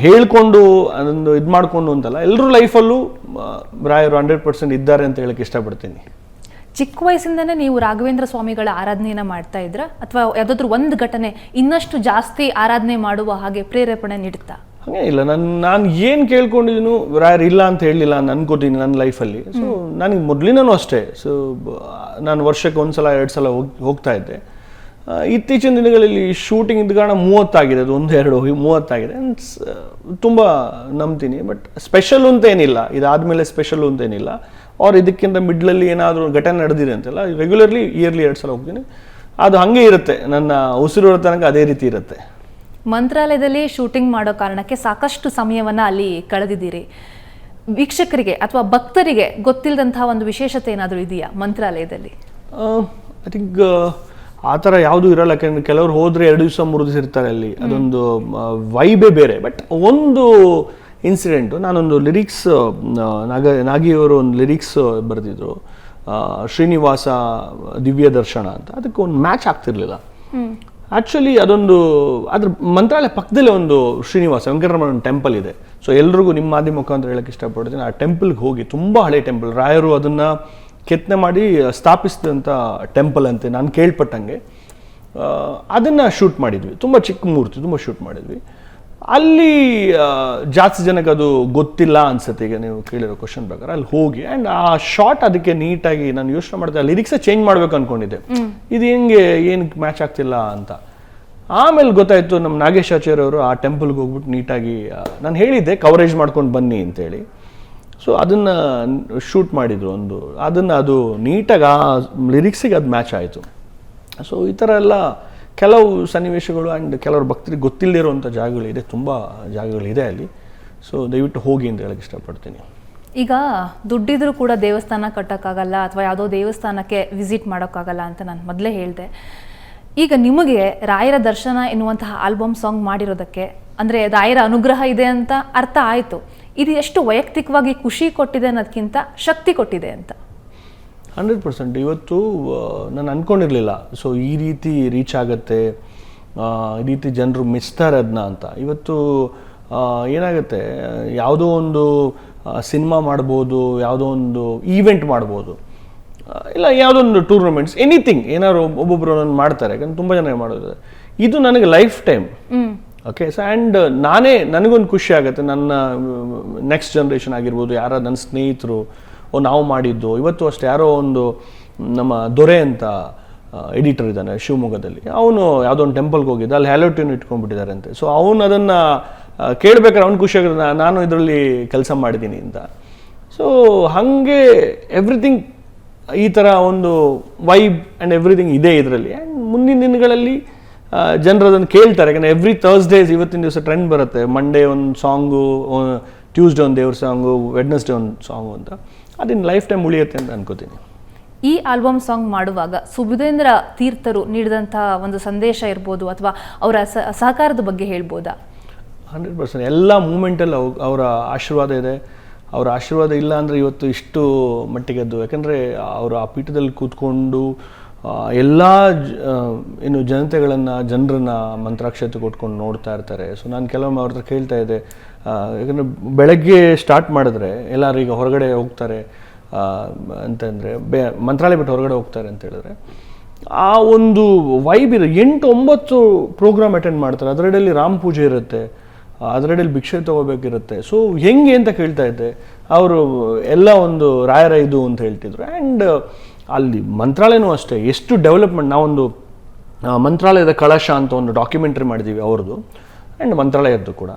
ಹೇಳ್ಕೊಂಡು ಅದೊಂದು ಇದು ಮಾಡಿಕೊಂಡು ಅಂತಲ್ಲ, ಎಲ್ಲರೂ ಲೈಫಲ್ಲೂ ರಾಯರು 100% ಇದ್ದಾರೆ ಅಂತ ಹೇಳಕ್ಕೆ ಇಷ್ಟಪಡ್ತೀನಿ. ಚಿಕ್ಕ ವಯಸ್ಸಿಂದನೇ ನೀವು ರಾಘವೇಂದ್ರ ಸ್ವಾಮಿಗಳ ಆರಾಧನೆಯನ್ನು ಮಾಡ್ತಾ ಇದ್ರ, ಅಥವಾ ಯಾವುದಾದ್ರೂ ಒಂದು ಘಟನೆ ಇನ್ನಷ್ಟು ಜಾಸ್ತಿ ಆರಾಧನೆ ಮಾಡುವ ಹಾಗೆ ಪ್ರೇರೇಪಣೆ ನೀಡುತ್ತಾ? ಹಾಗೆ ಇಲ್ಲ, ನಾನು ಏನು ಕೇಳ್ಕೊಂಡಿದ್ದೀನು ರಾಯರು ಇಲ್ಲ ಅಂತ ಹೇಳಲಿಲ್ಲ ಅಂತ ಅನ್ಕೋತೀನಿ ನನ್ನ ಲೈಫಲ್ಲಿ. ಸೊ ನನಗೆ ಮೊದಲಿನೂ ಅಷ್ಟೇ. ಸೊ ನಾನು ವರ್ಷಕ್ಕೆ 1 ಸಲ 2 ಸಲ ಹೋಗ್ತಾ ಇದ್ದೆ. ಇತ್ತೀಚಿನ ದಿನಗಳಲ್ಲಿ ಶೂಟಿಂಗ್ ಇದ್ದ ಕಾರಣ 30 ಆಗಿದೆ, ಅದು 1-2 ಹೋಗಿ 30 ಆಗಿದೆ. ತುಂಬ ನಂಬ್ತೀನಿ. ಬಟ್ ಸ್ಪೆಷಲ್ ಅಂತ ಏನಿಲ್ಲ, ಇದಾದಮೇಲೆ ಸ್ಪೆಷಲ್ ಅಂತ ಏನಿಲ್ಲ. ಅವ್ರು ಇದಕ್ಕಿಂತ ಮಿಡ್ಲಲ್ಲಿ ಏನಾದರೂ ಘಟನೆ ನಡೆದಿದೆ ಅಂತೆಲ್ಲ ರೆಗ್ಯುಲರ್ಲಿ ಇಯರ್ಲಿ 2 ಸಲ ಹೋಗ್ತೀನಿ. ಅದು ಹಾಗೆ ಇರುತ್ತೆ, ನನ್ನ ಉಸಿರು ತನಕ ಅದೇ ರೀತಿ ಇರುತ್ತೆ. ಮಂತ್ರಾಲಯದಲ್ಲಿ ಶೂಟಿಂಗ್ ಮಾಡೋ ಕಾರಣಕ್ಕೆ ಸಾಕಷ್ಟು ಸಮಯವನ್ನು ಅಲ್ಲಿ ಕಳೆದಿದ್ದೀರಿ. ವೀಕ್ಷಕರಿಗೆ ಅಥವಾ ಭಕ್ತರಿಗೆ ಗೊತ್ತಿಲ್ಲದಂತಹ ಒಂದು ವಿಶೇಷತೆ ಏನಾದರೂ ಇದೆಯಾ ಮಂತ್ರಾಲಯದಲ್ಲಿ? ಐ ಥಿಂಕ್ ಆ ಥರ ಯಾವುದೂ ಇರಲ್ಲ. ಯಾಕೆಂದರೆ ಕೆಲವರು ಹೋದರೆ 2 ದಿವಸ 3 ದಿವಸ ಇರ್ತಾರೆ ಅಲ್ಲಿ, ಅದೊಂದು ವೈಬೇ ಬೇರೆ. ಬಟ್ ಒಂದು ಇನ್ಸಿಡೆಂಟು, ನಾನೊಂದು ಲಿರಿಕ್ಸ್ ನಾಗಿಯವರು ಒಂದು ಲಿರಿಕ್ಸ್ ಬರೆದಿದ್ರು, ಶ್ರೀನಿವಾಸ ದಿವ್ಯ ದರ್ಶನ ಅಂತ. ಅದಕ್ಕೆ ಒಂದು ಮ್ಯಾಚ್ ಆಗ್ತಿರ್ಲಿಲ್ಲ ಆ್ಯಕ್ಚುಲಿ. ಅದೊಂದು ಅದ್ರ ಮಂತ್ರಾಲಯ ಪಕ್ಕದಲ್ಲೇ ಒಂದು ಶ್ರೀನಿವಾಸ ವೆಂಕಟರಮಣ ಟೆಂಪಲ್ ಇದೆ. ಸೊ ಎಲ್ರಿಗೂ ನಿಮ್ಮ ಮಾಧ್ಯಮ ಮುಖಾಂತರ ಹೇಳಕ್ಕೆ ಇಷ್ಟಪಡ್ತೀನಿ, ಆ ಟೆಂಪಲ್ಗೆ ಹೋಗಿ, ತುಂಬ ಹಳೆ ಟೆಂಪಲ್, ರಾಯರು ಅದನ್ನು ಕೆತ್ತನೆ ಮಾಡಿ ಸ್ಥಾಪಿಸಿದಂಥ ಟೆಂಪಲ್ ಅಂತೆ ನಾನು ಕೇಳ್ಪಟ್ಟಂಗೆ. ಅದನ್ನು ಶೂಟ್ ಮಾಡಿದ್ವಿ, ತುಂಬ ಚಿಕ್ಕ ಮೂರ್ತಿ, ತುಂಬ ಶೂಟ್ ಮಾಡಿದ್ವಿ ಅಲ್ಲಿ. ಜಾಸ್ತಿ ಜನಕ್ಕೆ ಅದು ಗೊತ್ತಿಲ್ಲ ಅನ್ಸುತ್ತೆ, ಈಗ ನೀವು ಕೇಳಿರೋ ಕ್ವಶನ್ ಪ್ರಕಾರ. ಅಲ್ಲಿ ಹೋಗಿ ಆ್ಯಂಡ್ ಆ ಶಾರ್ಟ್ ಅದಕ್ಕೆ ನೀಟಾಗಿ ನಾನು ಯೋಚನೆ ಮಾಡಿದೆ, ಆ ಲಿರಿಕ್ಸೇ ಚೇಂಜ್ ಮಾಡ್ಬೇಕು ಅಂದ್ಕೊಂಡಿದ್ದೆ, ಇದು ಹೆಂಗೆ ಏನಕ್ಕೆ ಮ್ಯಾಚ್ ಆಗ್ತಿಲ್ಲ ಅಂತ. ಆಮೇಲೆ ಗೊತ್ತಾಯಿತು, ನಮ್ಮ ನಾಗೇಶ್ ಆಚಾರ್ಯ ಅವರು ಆ ಟೆಂಪಲ್ಗೆ ಹೋಗ್ಬಿಟ್ಟು ನೀಟಾಗಿ ನಾನು ಹೇಳಿದ್ದೆ ಕವರೇಜ್ ಮಾಡ್ಕೊಂಡು ಬನ್ನಿ ಅಂತೇಳಿ. ಸೊ ಅದನ್ನು ಶೂಟ್ ಮಾಡಿದರು ಒಂದು, ಅದು ನೀಟಾಗಿ ಆ ಲಿರಿಕ್ಸಿಗೆ ಅದು ಮ್ಯಾಚ್ ಆಯಿತು. ಸೊ ಈ ಥರ ಎಲ್ಲ ಕೆಲವು ಸನ್ನಿವೇಶಗಳು ಆ್ಯಂಡ್ ಕೆಲವರು ಭಕ್ತರಿಗೆ ಗೊತ್ತಿಲ್ಲದಿರುವಂಥ ಜಾಗಗಳಿದೆ, ತುಂಬ ಜಾಗಗಳಿದೆ ಅಲ್ಲಿ. ಸೊ ದಯವಿಟ್ಟು ಹೋಗಿ ಅಂತ ಹೇಳಕ್ಕೆ ಇಷ್ಟಪಡ್ತೀನಿ. ಈಗ ದುಡ್ಡಿದ್ರೂ ಕೂಡ ದೇವಸ್ಥಾನ ಕಟ್ಟೋಕ್ಕಾಗಲ್ಲ ಅಥವಾ ಯಾವುದೋ ದೇವಸ್ಥಾನಕ್ಕೆ ವಿಸಿಟ್ ಮಾಡೋಕ್ಕಾಗಲ್ಲ ಅಂತ ನಾನು ಮೊದಲೇ ಹೇಳಿದೆ. ಈಗ ನಿಮಗೆ ರಾಯರ ದರ್ಶನ ಎನ್ನುವಂತಹ ಆಲ್ಬಮ್ ಸಾಂಗ್ ಮಾಡಿರೋದಕ್ಕೆ ಅಂದರೆ ರಾಯರ ಅನುಗ್ರಹ ಇದೆ ಅಂತ ಅರ್ಥ ಆಯಿತು. ಇದು ಎಷ್ಟು ವೈಯಕ್ತಿಕವಾಗಿ ಖುಷಿ ಕೊಟ್ಟಿದೆ ಅನ್ನೋದಕ್ಕಿಂತ ಶಕ್ತಿ ಕೊಟ್ಟಿದೆ ಅಂತ? 100%. ಇವತ್ತು ನಾನು ಅಂದ್ಕೊಂಡಿರಲಿಲ್ಲ ಸೊ ಈ ರೀತಿ ರೀಚ್ ಆಗುತ್ತೆ, ಈ ರೀತಿ ಜನರು ಮೆಚ್ತಾರೆ ಅದನ್ನ ಅಂತ. ಇವತ್ತು ಏನಾಗುತ್ತೆ, ಯಾವುದೋ ಒಂದು ಸಿನಿಮಾ ಮಾಡ್ಬೋದು, ಯಾವುದೋ ಒಂದು ಈವೆಂಟ್ ಮಾಡ್ಬೋದು, ಇಲ್ಲ ಯಾವುದೋ ಒಂದು ಟೂರ್ನಮೆಂಟ್ಸ್, ಎನಿಥಿಂಗ್, ಏನಾದ್ರು ಒಬ್ಬೊಬ್ಬರು ನಾನು ಮಾಡ್ತಾರೆ, ಯಾಕಂದ್ರೆ ತುಂಬ ಜನ ಮಾಡೋದು. ಇದು ನನಗೆ life time. Okay. So and ನನಗೊಂದು ಖುಷಿ ಆಗುತ್ತೆ, ನನ್ನ ನೆಕ್ಸ್ಟ್ ಜನ್ರೇಷನ್ ಆಗಿರ್ಬೋದು, ಯಾರ ನನ್ನ ಸ್ನೇಹಿತರು ನಾವು ಮಾಡಿದ್ದು. ಇವತ್ತು ಅಷ್ಟೇ ಯಾರೋ ಒಂದು ನಮ್ಮ ದೊರೆ ಅಂತ ಎಡಿಟರ್ ಇದ್ದಾನೆ ಶಿವಮೊಗ್ಗದಲ್ಲಿ, ಅವನು ಯಾವುದೋ ಒಂದು ಟೆಂಪಲ್ಗೆ ಹೋಗಿದ್ದ, ಅಲ್ಲಿ ಹ್ಯಾಲೋ ಟ್ಯೂನ್ ಇಟ್ಕೊಂಡ್ಬಿಟ್ಟಿದ್ದಾರೆ ಅಂತೆ. ಸೊ ಅವನು ಅದನ್ನು ಕೇಳ್ಬೇಕಾದ್ರೆ ಅವ್ನು ಖುಷಿ ಆಗುತ್ತೆ, ನಾನು ಇದರಲ್ಲಿ ಕೆಲಸ ಮಾಡಿದ್ದೀನಿ ಅಂತ. ಸೊ ಹಾಗೆ ಎವ್ರಿಥಿಂಗ್ ಈ ಥರ ಒಂದು ವೈಬ್ ಆ್ಯಂಡ್ ಎವ್ರಿಥಿಂಗ್ ಇದೆ ಇದರಲ್ಲಿ. ಆ್ಯಂಡ್ ಮುಂದಿನ ದಿನಗಳಲ್ಲಿ ಜನರು ಅದನ್ನು ಕೇಳ್ತಾರೆ, ಯಾಕಂದರೆ ಎವ್ರಿ ಥರ್ಸ್ಡೇಸ್ ಇವತ್ತಿನ ದಿವಸ ಟ್ರೆಂಡ್ ಬರುತ್ತೆ, ಮಂಡೇ ಒಂದು ಸಾಂಗು, ಟ್ಯೂಸ್ಡೇ ಒಂದು ದೇವ್ರ ಸಾಂಗು, ವೆಡ್ನೆಸ್ಡೇ ಒಂದು ಸಾಂಗು ಅಂತ. ಅದಿನ ಲೈಫ್ ಟೈಮ್ ಉಳಿಯುತ್ತೆ ಅಂತ ಅನ್ಕೋತೀನಿ. ಈ ಆಲ್ಬಮ್ ಸಾಂಗ್ ಮಾಡುವಾಗ ಸುಬುಧೇಂದ್ರ ತೀರ್ಥರು ನೀಡಿದಂಥ ಒಂದು ಸಂದೇಶ ಇರ್ಬೋದು ಅಥವಾ ಅವರ ಸಹಕಾರದ ಬಗ್ಗೆ ಹೇಳ್ಬೋದಾ? 100%. ಎಲ್ಲ ಮೂಮೆಂಟಲ್ಲಿ ಅವರ ಆಶೀರ್ವಾದ ಇದೆ. ಅವರ ಆಶೀರ್ವಾದ ಇಲ್ಲ ಅಂದರೆ ಇವತ್ತು ಇಷ್ಟು ಮಟ್ಟಿಗೆದ್ದು. ಯಾಕಂದರೆ ಅವರು ಆ ಪೀಠದಲ್ಲಿ ಕೂತ್ಕೊಂಡು ಎಲ್ಲ ಏನು ಜನರನ್ನು ಮಂತ್ರಾಕ್ಷತೆ ಕೊಟ್ಕೊಂಡು ನೋಡ್ತಾ ಇರ್ತಾರೆ. ಸೊ ನಾನು ಕೆಲವೊಮ್ಮೆ ಅವ್ರ ಹತ್ರ ಕೇಳ್ತಾ ಇದ್ದೆ, ಯಾಕಂದರೆ ಬೆಳಗ್ಗೆ ಸ್ಟಾರ್ಟ್ ಮಾಡಿದ್ರೆ ಎಲ್ಲರೂ ಈಗ ಹೊರಗಡೆ ಹೋಗ್ತಾರೆ ಅಂತಂದರೆ, ಮಂತ್ರಾಲಯ ಬಿಟ್ಟು ಹೊರಗಡೆ ಹೋಗ್ತಾರೆ ಅಂತ ಹೇಳಿದ್ರೆ ಆ ಒಂದು ವೈಬ್ ಇದೆ. 8-9 ಪ್ರೋಗ್ರಾಮ್ ಅಟೆಂಡ್ ಮಾಡ್ತಾರೆ, ಅದರಡೆಯಲ್ಲಿ ರಾಮ್ ಪೂಜೆ ಇರುತ್ತೆ, ಅದರಡೆಯಲ್ಲಿ ಭಿಕ್ಷೆ ತೊಗೋಬೇಕಿರುತ್ತೆ. ಸೊ ಹೆಂಗೆ ಅಂತ ಕೇಳ್ತಾ ಇದ್ದೆ. ಅವರು ಎಲ್ಲ ಒಂದು ರಾಯರ ಇದು ಅಂತ ಹೇಳ್ತಿದ್ರು. ಆ್ಯಂಡ್ ಅಲ್ಲಿ ಮಂತ್ರಾಲಯನೂ ಅಷ್ಟೇ, ಎಷ್ಟು ಡೆವಲಪ್ಮೆಂಟ್. ನಾವೊಂದು ಮಂತ್ರಾಲಯದ ಕಳಶ ಅಂತ ಒಂದು ಡಾಕ್ಯುಮೆಂಟ್ರಿ ಮಾಡಿದ್ದೀವಿ ಅವ್ರದ್ದು, ಆ್ಯಂಡ್ ಮಂತ್ರಾಲಯದ್ದು ಕೂಡ.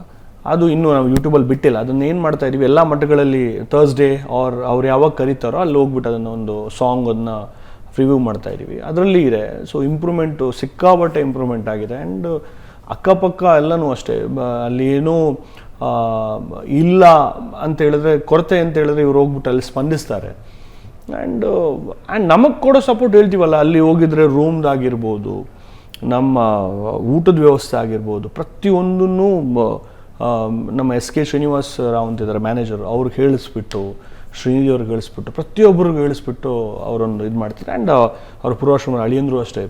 ಅದು ಇನ್ನೂ ನಾವು ಯೂಟ್ಯೂಬಲ್ಲಿ ಬಿಟ್ಟಿಲ್ಲ. ಅದನ್ನು ಏನು ಮಾಡ್ತಾ ಇದ್ದೀವಿ, ಎಲ್ಲ ಮಠಗಳಲ್ಲಿ ಥರ್ಸ್ಡೇ ಅವ್ರು ಯಾವಾಗ ಕರೀತಾರೋ ಅಲ್ಲಿ ಹೋಗ್ಬಿಟ್ಟು ಅದನ್ನು ಒಂದು ಸಾಂಗ್ ಅದನ್ನ ರಿವ್ಯೂ ಮಾಡ್ತಾ ಇದ್ದೀವಿ. ಅದರಲ್ಲಿ ಇದೆ. ಸೊ ಇಂಪ್ರೂವ್ಮೆಂಟು ಸಿಕ್ಕಾಪಟ್ಟೆ ಇಂಪ್ರೂವ್ಮೆಂಟ್ ಆಗಿದೆ. ಆ್ಯಂಡ್ ಅಕ್ಕಪಕ್ಕ ಎಲ್ಲನೂ ಅಷ್ಟೇ, ಅಲ್ಲಿ ಏನೂ ಇಲ್ಲ ಅಂತ ಹೇಳಿದ್ರೆ, ಕೊರತೆ ಅಂತ ಹೇಳಿದ್ರೆ ಇವ್ರು ಹೋಗ್ಬಿಟ್ಟು ಅಲ್ಲಿ ಸ್ಪಂದಿಸ್ತಾರೆ. ಆ್ಯಂಡ್ ನಮಗೆ ಕೊಡೋ ಸಪೋರ್ಟ್ ಹೇಳ್ತೀವಲ್ಲ, ಅಲ್ಲಿ ಹೋಗಿದ್ರೆ ರೂಮ್ದಾಗಿರ್ಬೋದು, ನಮ್ಮ ಊಟದ ವ್ಯವಸ್ಥೆ ಆಗಿರ್ಬೋದು, ಪ್ರತಿಯೊಂದನ್ನು ನಮ್ಮ SK ಶ್ರೀನಿವಾಸ್ ರಾವ್ ಅಂತಿದ್ದಾರೆ ಮ್ಯಾನೇಜರು, ಅವ್ರಿಗೆ ಹೇಳಿಸ್ಬಿಟ್ಟು, ಶ್ರೀನಿಧಿ ಅವ್ರಿಗೆ ಹೇಳಿಸ್ಬಿಟ್ಟು, ಪ್ರತಿಯೊಬ್ಬರಿಗೂ ಹೇಳಿಸ್ಬಿಟ್ಟು ಅವರೊಂದು ಇದು ಮಾಡ್ತಾರೆ. ಆ್ಯಂಡ್ ಅವ್ರ ಪೂರ್ವಾಶ್ರಮ ಅಳಿಯಂದ್ರು ಅಷ್ಟೇ,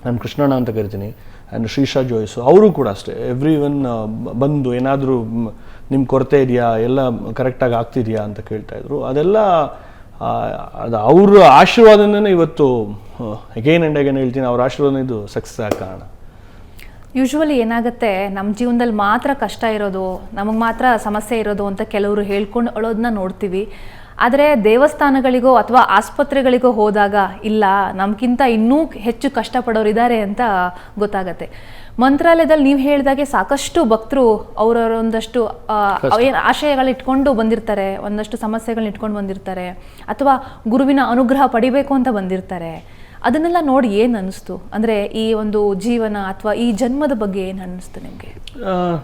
ನಾನು ಕೃಷ್ಣಣ್ಣ ಅಂತ ಕರಿತೀನಿ, ಆ್ಯಂಡ್ ಶ್ರೀಶಾ ಜೋಯ್ಸು ಅವರು ಕೂಡ ಅಷ್ಟೇ. ಎವ್ರಿ ಒನ್ ಬಂದು ಏನಾದರೂ ನಿಮ್ಮ ಕೊರತೆ ಇದೆಯಾ, ಎಲ್ಲ ಕರೆಕ್ಟಾಗಿ ಆಗ್ತಿದೆಯಾ ಅಂತ ಕೇಳ್ತಾಯಿದ್ರು. ಅದೆಲ್ಲ ಅದು ಅವ್ರ ಆಶೀರ್ವಾದನೇ ಇವತ್ತು ಅಗೇನ್ ಆ್ಯಂಡ್ ಅಗೇನ್ ಹೇಳ್ತೀನಿ, ಅವ್ರ ಆಶೀರ್ವಾದ ಇದು ಸಕ್ಸಸ್ ಆಗ ಕಾರಣ. ಯೂಶ್ವಲಿ ಏನಾಗುತ್ತೆ, ನಮ್ಮ ಜೀವನದಲ್ಲಿ ಮಾತ್ರ ಕಷ್ಟ ಇರೋದು, ನಮಗೆ ಮಾತ್ರ ಸಮಸ್ಯೆ ಇರೋದು ಅಂತ ಕೆಲವರು ಹೇಳ್ಕೊಂಡು ಅಳೋದನ್ನ ನೋಡ್ತೀವಿ. ಆದರೆ ದೇವಸ್ಥಾನಗಳಿಗೋ ಅಥವಾ ಆಸ್ಪತ್ರೆಗಳಿಗೋ ಹೋದಾಗ ಇಲ್ಲ, ನಮ್ಗಿಂತ ಇನ್ನೂ ಹೆಚ್ಚು ಕಷ್ಟಪಡೋರಿದ್ದಾರೆ ಅಂತ ಗೊತ್ತಾಗತ್ತೆ. ಮಂತ್ರಾಲಯದಲ್ಲಿ ನೀವು ಹೇಳಿದಾಗೆ ಸಾಕಷ್ಟು ಭಕ್ತರು ಅವರೊಂದಷ್ಟು ಆಶಯಗಳು ಇಟ್ಕೊಂಡು ಬಂದಿರ್ತಾರೆ, ಒಂದಷ್ಟು ಸಮಸ್ಯೆಗಳನ್ನ ಇಟ್ಕೊಂಡು ಬಂದಿರ್ತಾರೆ, ಅಥವಾ ಗುರುವಿನ ಅನುಗ್ರಹ ಪಡಿಬೇಕು ಅಂತ ಬಂದಿರ್ತಾರೆ. ಅದನ್ನೆಲ್ಲ ನೋಡಿ ಏನು ಅನ್ನಿಸ್ತು? ಅಂದರೆ ಈ ಒಂದು ಜೀವನ ಅಥವಾ ಈ ಜನ್ಮದ ಬಗ್ಗೆ ಏನು ಅನ್ನಿಸ್ತು ನಿಮಗೆ?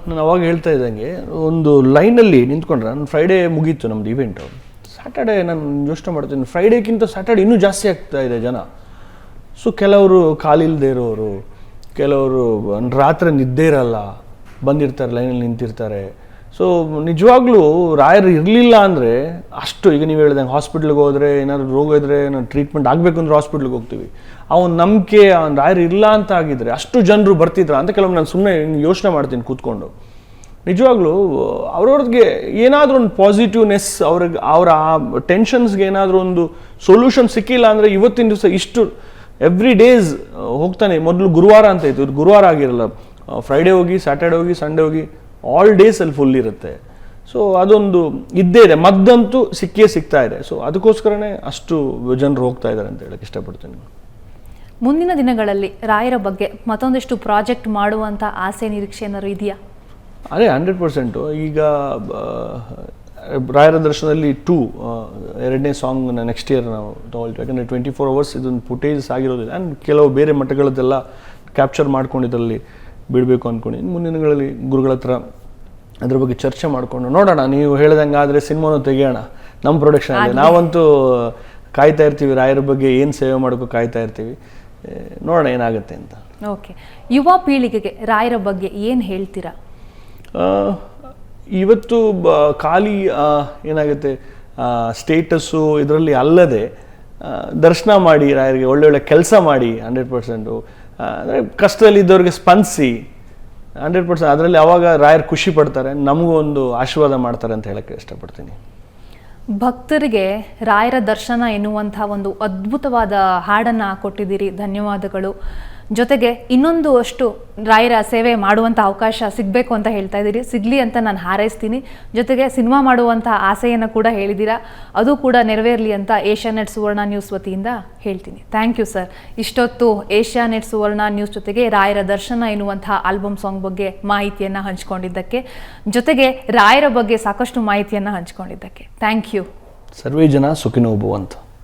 ನಾನು ಅವಾಗ ಹೇಳ್ತಾ ಇದ್ದಂಗೆ ಒಂದು ಲೈನಲ್ಲಿ ನಿಂತ್ಕೊಂಡ್ರೆ, ನಾನು ಫ್ರೈಡೇ ಮುಗೀತು ನಮ್ದು ಇವೆಂಟು. ಸ್ಯಾಟರ್ಡೇ ನಾನು ಯೋಚನೆ ಮಾಡ್ತೀನಿ, ಫ್ರೈಡೇಗಿಂತ ಸ್ಯಾಟರ್ಡೇ ಇನ್ನೂ ಜಾಸ್ತಿ ಆಗ್ತಾ ಇದೆ ಜನ. ಸೊ ಕೆಲವರು ಕಾಲಿಲ್ಲದೆ ಇರೋರು, ಕೆಲವರು ರಾತ್ರಿ ನಿದ್ದೆ ಇರಲ್ಲ, ಬಂದಿರ್ತಾರೆ, ಲೈನಲ್ಲಿ ನಿಂತಿರ್ತಾರೆ. ಸೊ ನಿಜವಾಗ್ಲೂ ರಾಯರು ಇರಲಿಲ್ಲ ಅಂದರೆ ಅಷ್ಟು, ಈಗ ನೀವು ಹೇಳ್ದಂಗೆ ಹಾಸ್ಪಿಟ್ಲಿಗೆ ಹೋದರೆ ಏನಾದ್ರು ರೋಗ ಇದ್ದರೆ ನಾನು ಟ್ರೀಟ್ಮೆಂಟ್ ಆಗಬೇಕು ಅಂದ್ರೆ ಹಾಸ್ಪಿಟ್ಲಿಗೆ ಹೋಗ್ತೀವಿ. ಅವನ ನಂಬಿಕೆ ಅವ್ನು ರಾಯರು ಇಲ್ಲ ಅಂತ ಆಗಿದ್ರೆ ಅಷ್ಟು ಜನರು ಬರ್ತಿದ್ರ ಅಂತ ಕೆಲವೊಮ್ಮೆ ನಾನು ಸುಮ್ಮನೆ ಯೋಚನೆ ಮಾಡ್ತೀನಿ ಕೂತ್ಕೊಂಡು. ನಿಜವಾಗ್ಲೂ ಅವ್ರವ್ರಿಗೆ ಏನಾದರೂ ಒಂದು ಪಾಸಿಟಿವ್ನೆಸ್, ಅವ್ರಿಗೆ ಅವರ ಟೆನ್ಷನ್ಸ್ಗೆ ಏನಾದರೂ ಒಂದು ಸೊಲ್ಯೂಷನ್ ಸಿಕ್ಕಿಲ್ಲ ಅಂದರೆ ಇವತ್ತಿನ ದಿವಸ ಇಷ್ಟು ಎವ್ರಿ ಡೇಸ್ ಹೋಗ್ತಾನೆ. ಮೊದಲು ಗುರುವಾರ ಅಂತ ಇತ್ತು, ಇದು ಗುರುವಾರ ಆಗಿರಲ್ಲ, ಫ್ರೈಡೇ ಹೋಗಿ, ಸ್ಯಾಟರ್ಡೆ ಹೋಗಿ, ಸಂಡೇ ಹೋಗಿ, ಆಲ್ ಡೇಸ್ ಅಲ್ಲಿ ಫುಲ್ ಇರುತ್ತೆ. ಸೊ ಅದೊಂದು ಇದ್ದೇ ಇದೆ, ಮದ್ದಂತೂ ಸಿಗ್ತಾ ಇದೆ. ಸೊ ಅದಕ್ಕೋಸ್ಕರನೇ ಅಷ್ಟು ಜನರು ಹೋಗ್ತಾ ಇದ್ದಾರೆ ಅಂತ ಹೇಳಕ್ಕೆ ಇಷ್ಟಪಡ್ತೀನಿ. ಮುಂದಿನ ದಿನಗಳಲ್ಲಿ ರಾಯರ ಬಗ್ಗೆ ಮತ್ತೊಂದಿಷ್ಟು ಪ್ರಾಜೆಕ್ಟ್ ಮಾಡುವಂಥ ಆಸೆ, ನಿರೀಕ್ಷೆ ಏನಾದ್ರು ಇದೆಯಾ? ಅದೇ 100%. ಈಗ ರಾಯರ ದರ್ಶನದಲ್ಲಿ 2 ಎರಡನೇ ಸಾಂಗ್ ನೆಕ್ಸ್ಟ್ ಇಯರ್ ನಾವು ತಗೊಳ್ತೀವಿ. ಯಾಕಂದರೆ 24 hours ಇದೊಂದು ಫುಟೇಜಸ್ ಆಗಿರೋದಿಲ್ಲ. ಆ್ಯಂಡ್ ಕೆಲವು ಬೇರೆ ಮಠಗಳದ್ದೆಲ್ಲ ಕ್ಯಾಪ್ಚರ್ ಮಾಡ್ಕೊಂಡು ಇದರಲ್ಲಿ ಬಿಡಬೇಕು ಅಂದ್ಕೊಂಡಿದ್ದೀನಿ. ಮುಂದಿನ ದಿನಗಳಲ್ಲಿ ಗುರುಗಳ ಹತ್ರ ಅದ್ರ ಬಗ್ಗೆ ಚರ್ಚೆ ಮಾಡಿಕೊಂಡು ನೋಡೋಣ. ನೀವು ಹೇಳ್ದಂಗೆ ಆದರೆ ಸಿನಿಮಾನು ತೆಗಿಯೋಣ ನಮ್ಮ ಪ್ರೊಡಕ್ಷನಲ್ಲಿ. ನಾವಂತೂ ಕಾಯ್ತಾ ಇರ್ತೀವಿ, ರಾಯರ ಬಗ್ಗೆ ಏನು ಸೇವೆ ಮಾಡೋಕ್ಕೂ ಕಾಯ್ತಾ ಇರ್ತೀವಿ. ನೋಡೋಣ ಏನಾಗುತ್ತೆ ಅಂತ. ಓಕೆ, ಯುವ ಪೀಳಿಗೆಗೆ ರಾಯರ ಬಗ್ಗೆ ಏನು ಹೇಳ್ತೀರಾ? ಇವತ್ತು ಖಾಲಿ ಏನಾಗುತ್ತೆ, ಸ್ಟೇಟಸ್ಸು ಇದರಲ್ಲಿ ಅಲ್ಲದೆ ದರ್ಶನ ಮಾಡಿ, ರಾಯರಿಗೆ ಒಳ್ಳೊಳ್ಳೆ ಕೆಲಸ ಮಾಡಿ 100%. ಅಂದರೆ ಕಷ್ಟದಲ್ಲಿದ್ದವ್ರಿಗೆ ಸ್ಪಂದಿಸಿ 100%. ಅದರಲ್ಲಿ ಅವಾಗ ರಾಯರು ಖುಷಿ ಪಡ್ತಾರೆ, ನಮಗೂ ಒಂದು ಆಶೀರ್ವಾದ ಮಾಡ್ತಾರೆ ಅಂತ ಹೇಳಕ್ಕೆ ಇಷ್ಟಪಡ್ತೀನಿ. ಭಕ್ತರಿಗೆ ರಾಯರ ದರ್ಶನ ಎನ್ನುವಂಥ ಒಂದು ಅದ್ಭುತವಾದ ಹಾಡನ್ನು ಕೊಟ್ಟಿದ್ದೀರಿ, ಧನ್ಯವಾದಗಳು. ಜೊತೆಗೆ ಇನ್ನೊಂದು ಅಷ್ಟು ರಾಯರ ಸೇವೆ ಮಾಡುವಂಥ ಅವಕಾಶ ಸಿಗಬೇಕು ಅಂತ ಹೇಳ್ತಾ ಇದ್ದೀರಿ, ಸಿಗಲಿ ಅಂತ ನಾನು ಹಾರೈಸ್ತೀನಿ. ಜೊತೆಗೆ ಸಿನಿಮಾ ಮಾಡುವಂಥ ಆಸೆಯನ್ನು ಕೂಡ ಹೇಳಿದ್ದೀರಾ, ಅದು ಕೂಡ ನೆರವೇರಲಿ ಅಂತ ಏಷ್ಯಾನೆಟ್ ಸುವರ್ಣ ನ್ಯೂಸ್ ವತಿಯಿಂದ ಹೇಳ್ತೀನಿ. Thank you sir. ಇಷ್ಟೊತ್ತು ಏಷ್ಯಾನೆಟ್ ಸುವರ್ಣ ನ್ಯೂಸ್ ಜೊತೆಗೆ ರಾಯರ ದರ್ಶನ ಎನ್ನುವಂಥ ಆಲ್ಬಮ್ ಸಾಂಗ್ ಬಗ್ಗೆ ಮಾಹಿತಿಯನ್ನು ಹಂಚ್ಕೊಂಡಿದ್ದಕ್ಕೆ, ಜೊತೆಗೆ ರಾಯರ ಬಗ್ಗೆ ಸಾಕಷ್ಟು ಮಾಹಿತಿಯನ್ನು ಹಂಚ್ಕೊಂಡಿದ್ದಕ್ಕೆ ಥ್ಯಾಂಕ್ ಯು. ಸರ್ವೇ ಜನ ಸುಖಿನೋ ಭವಂತು.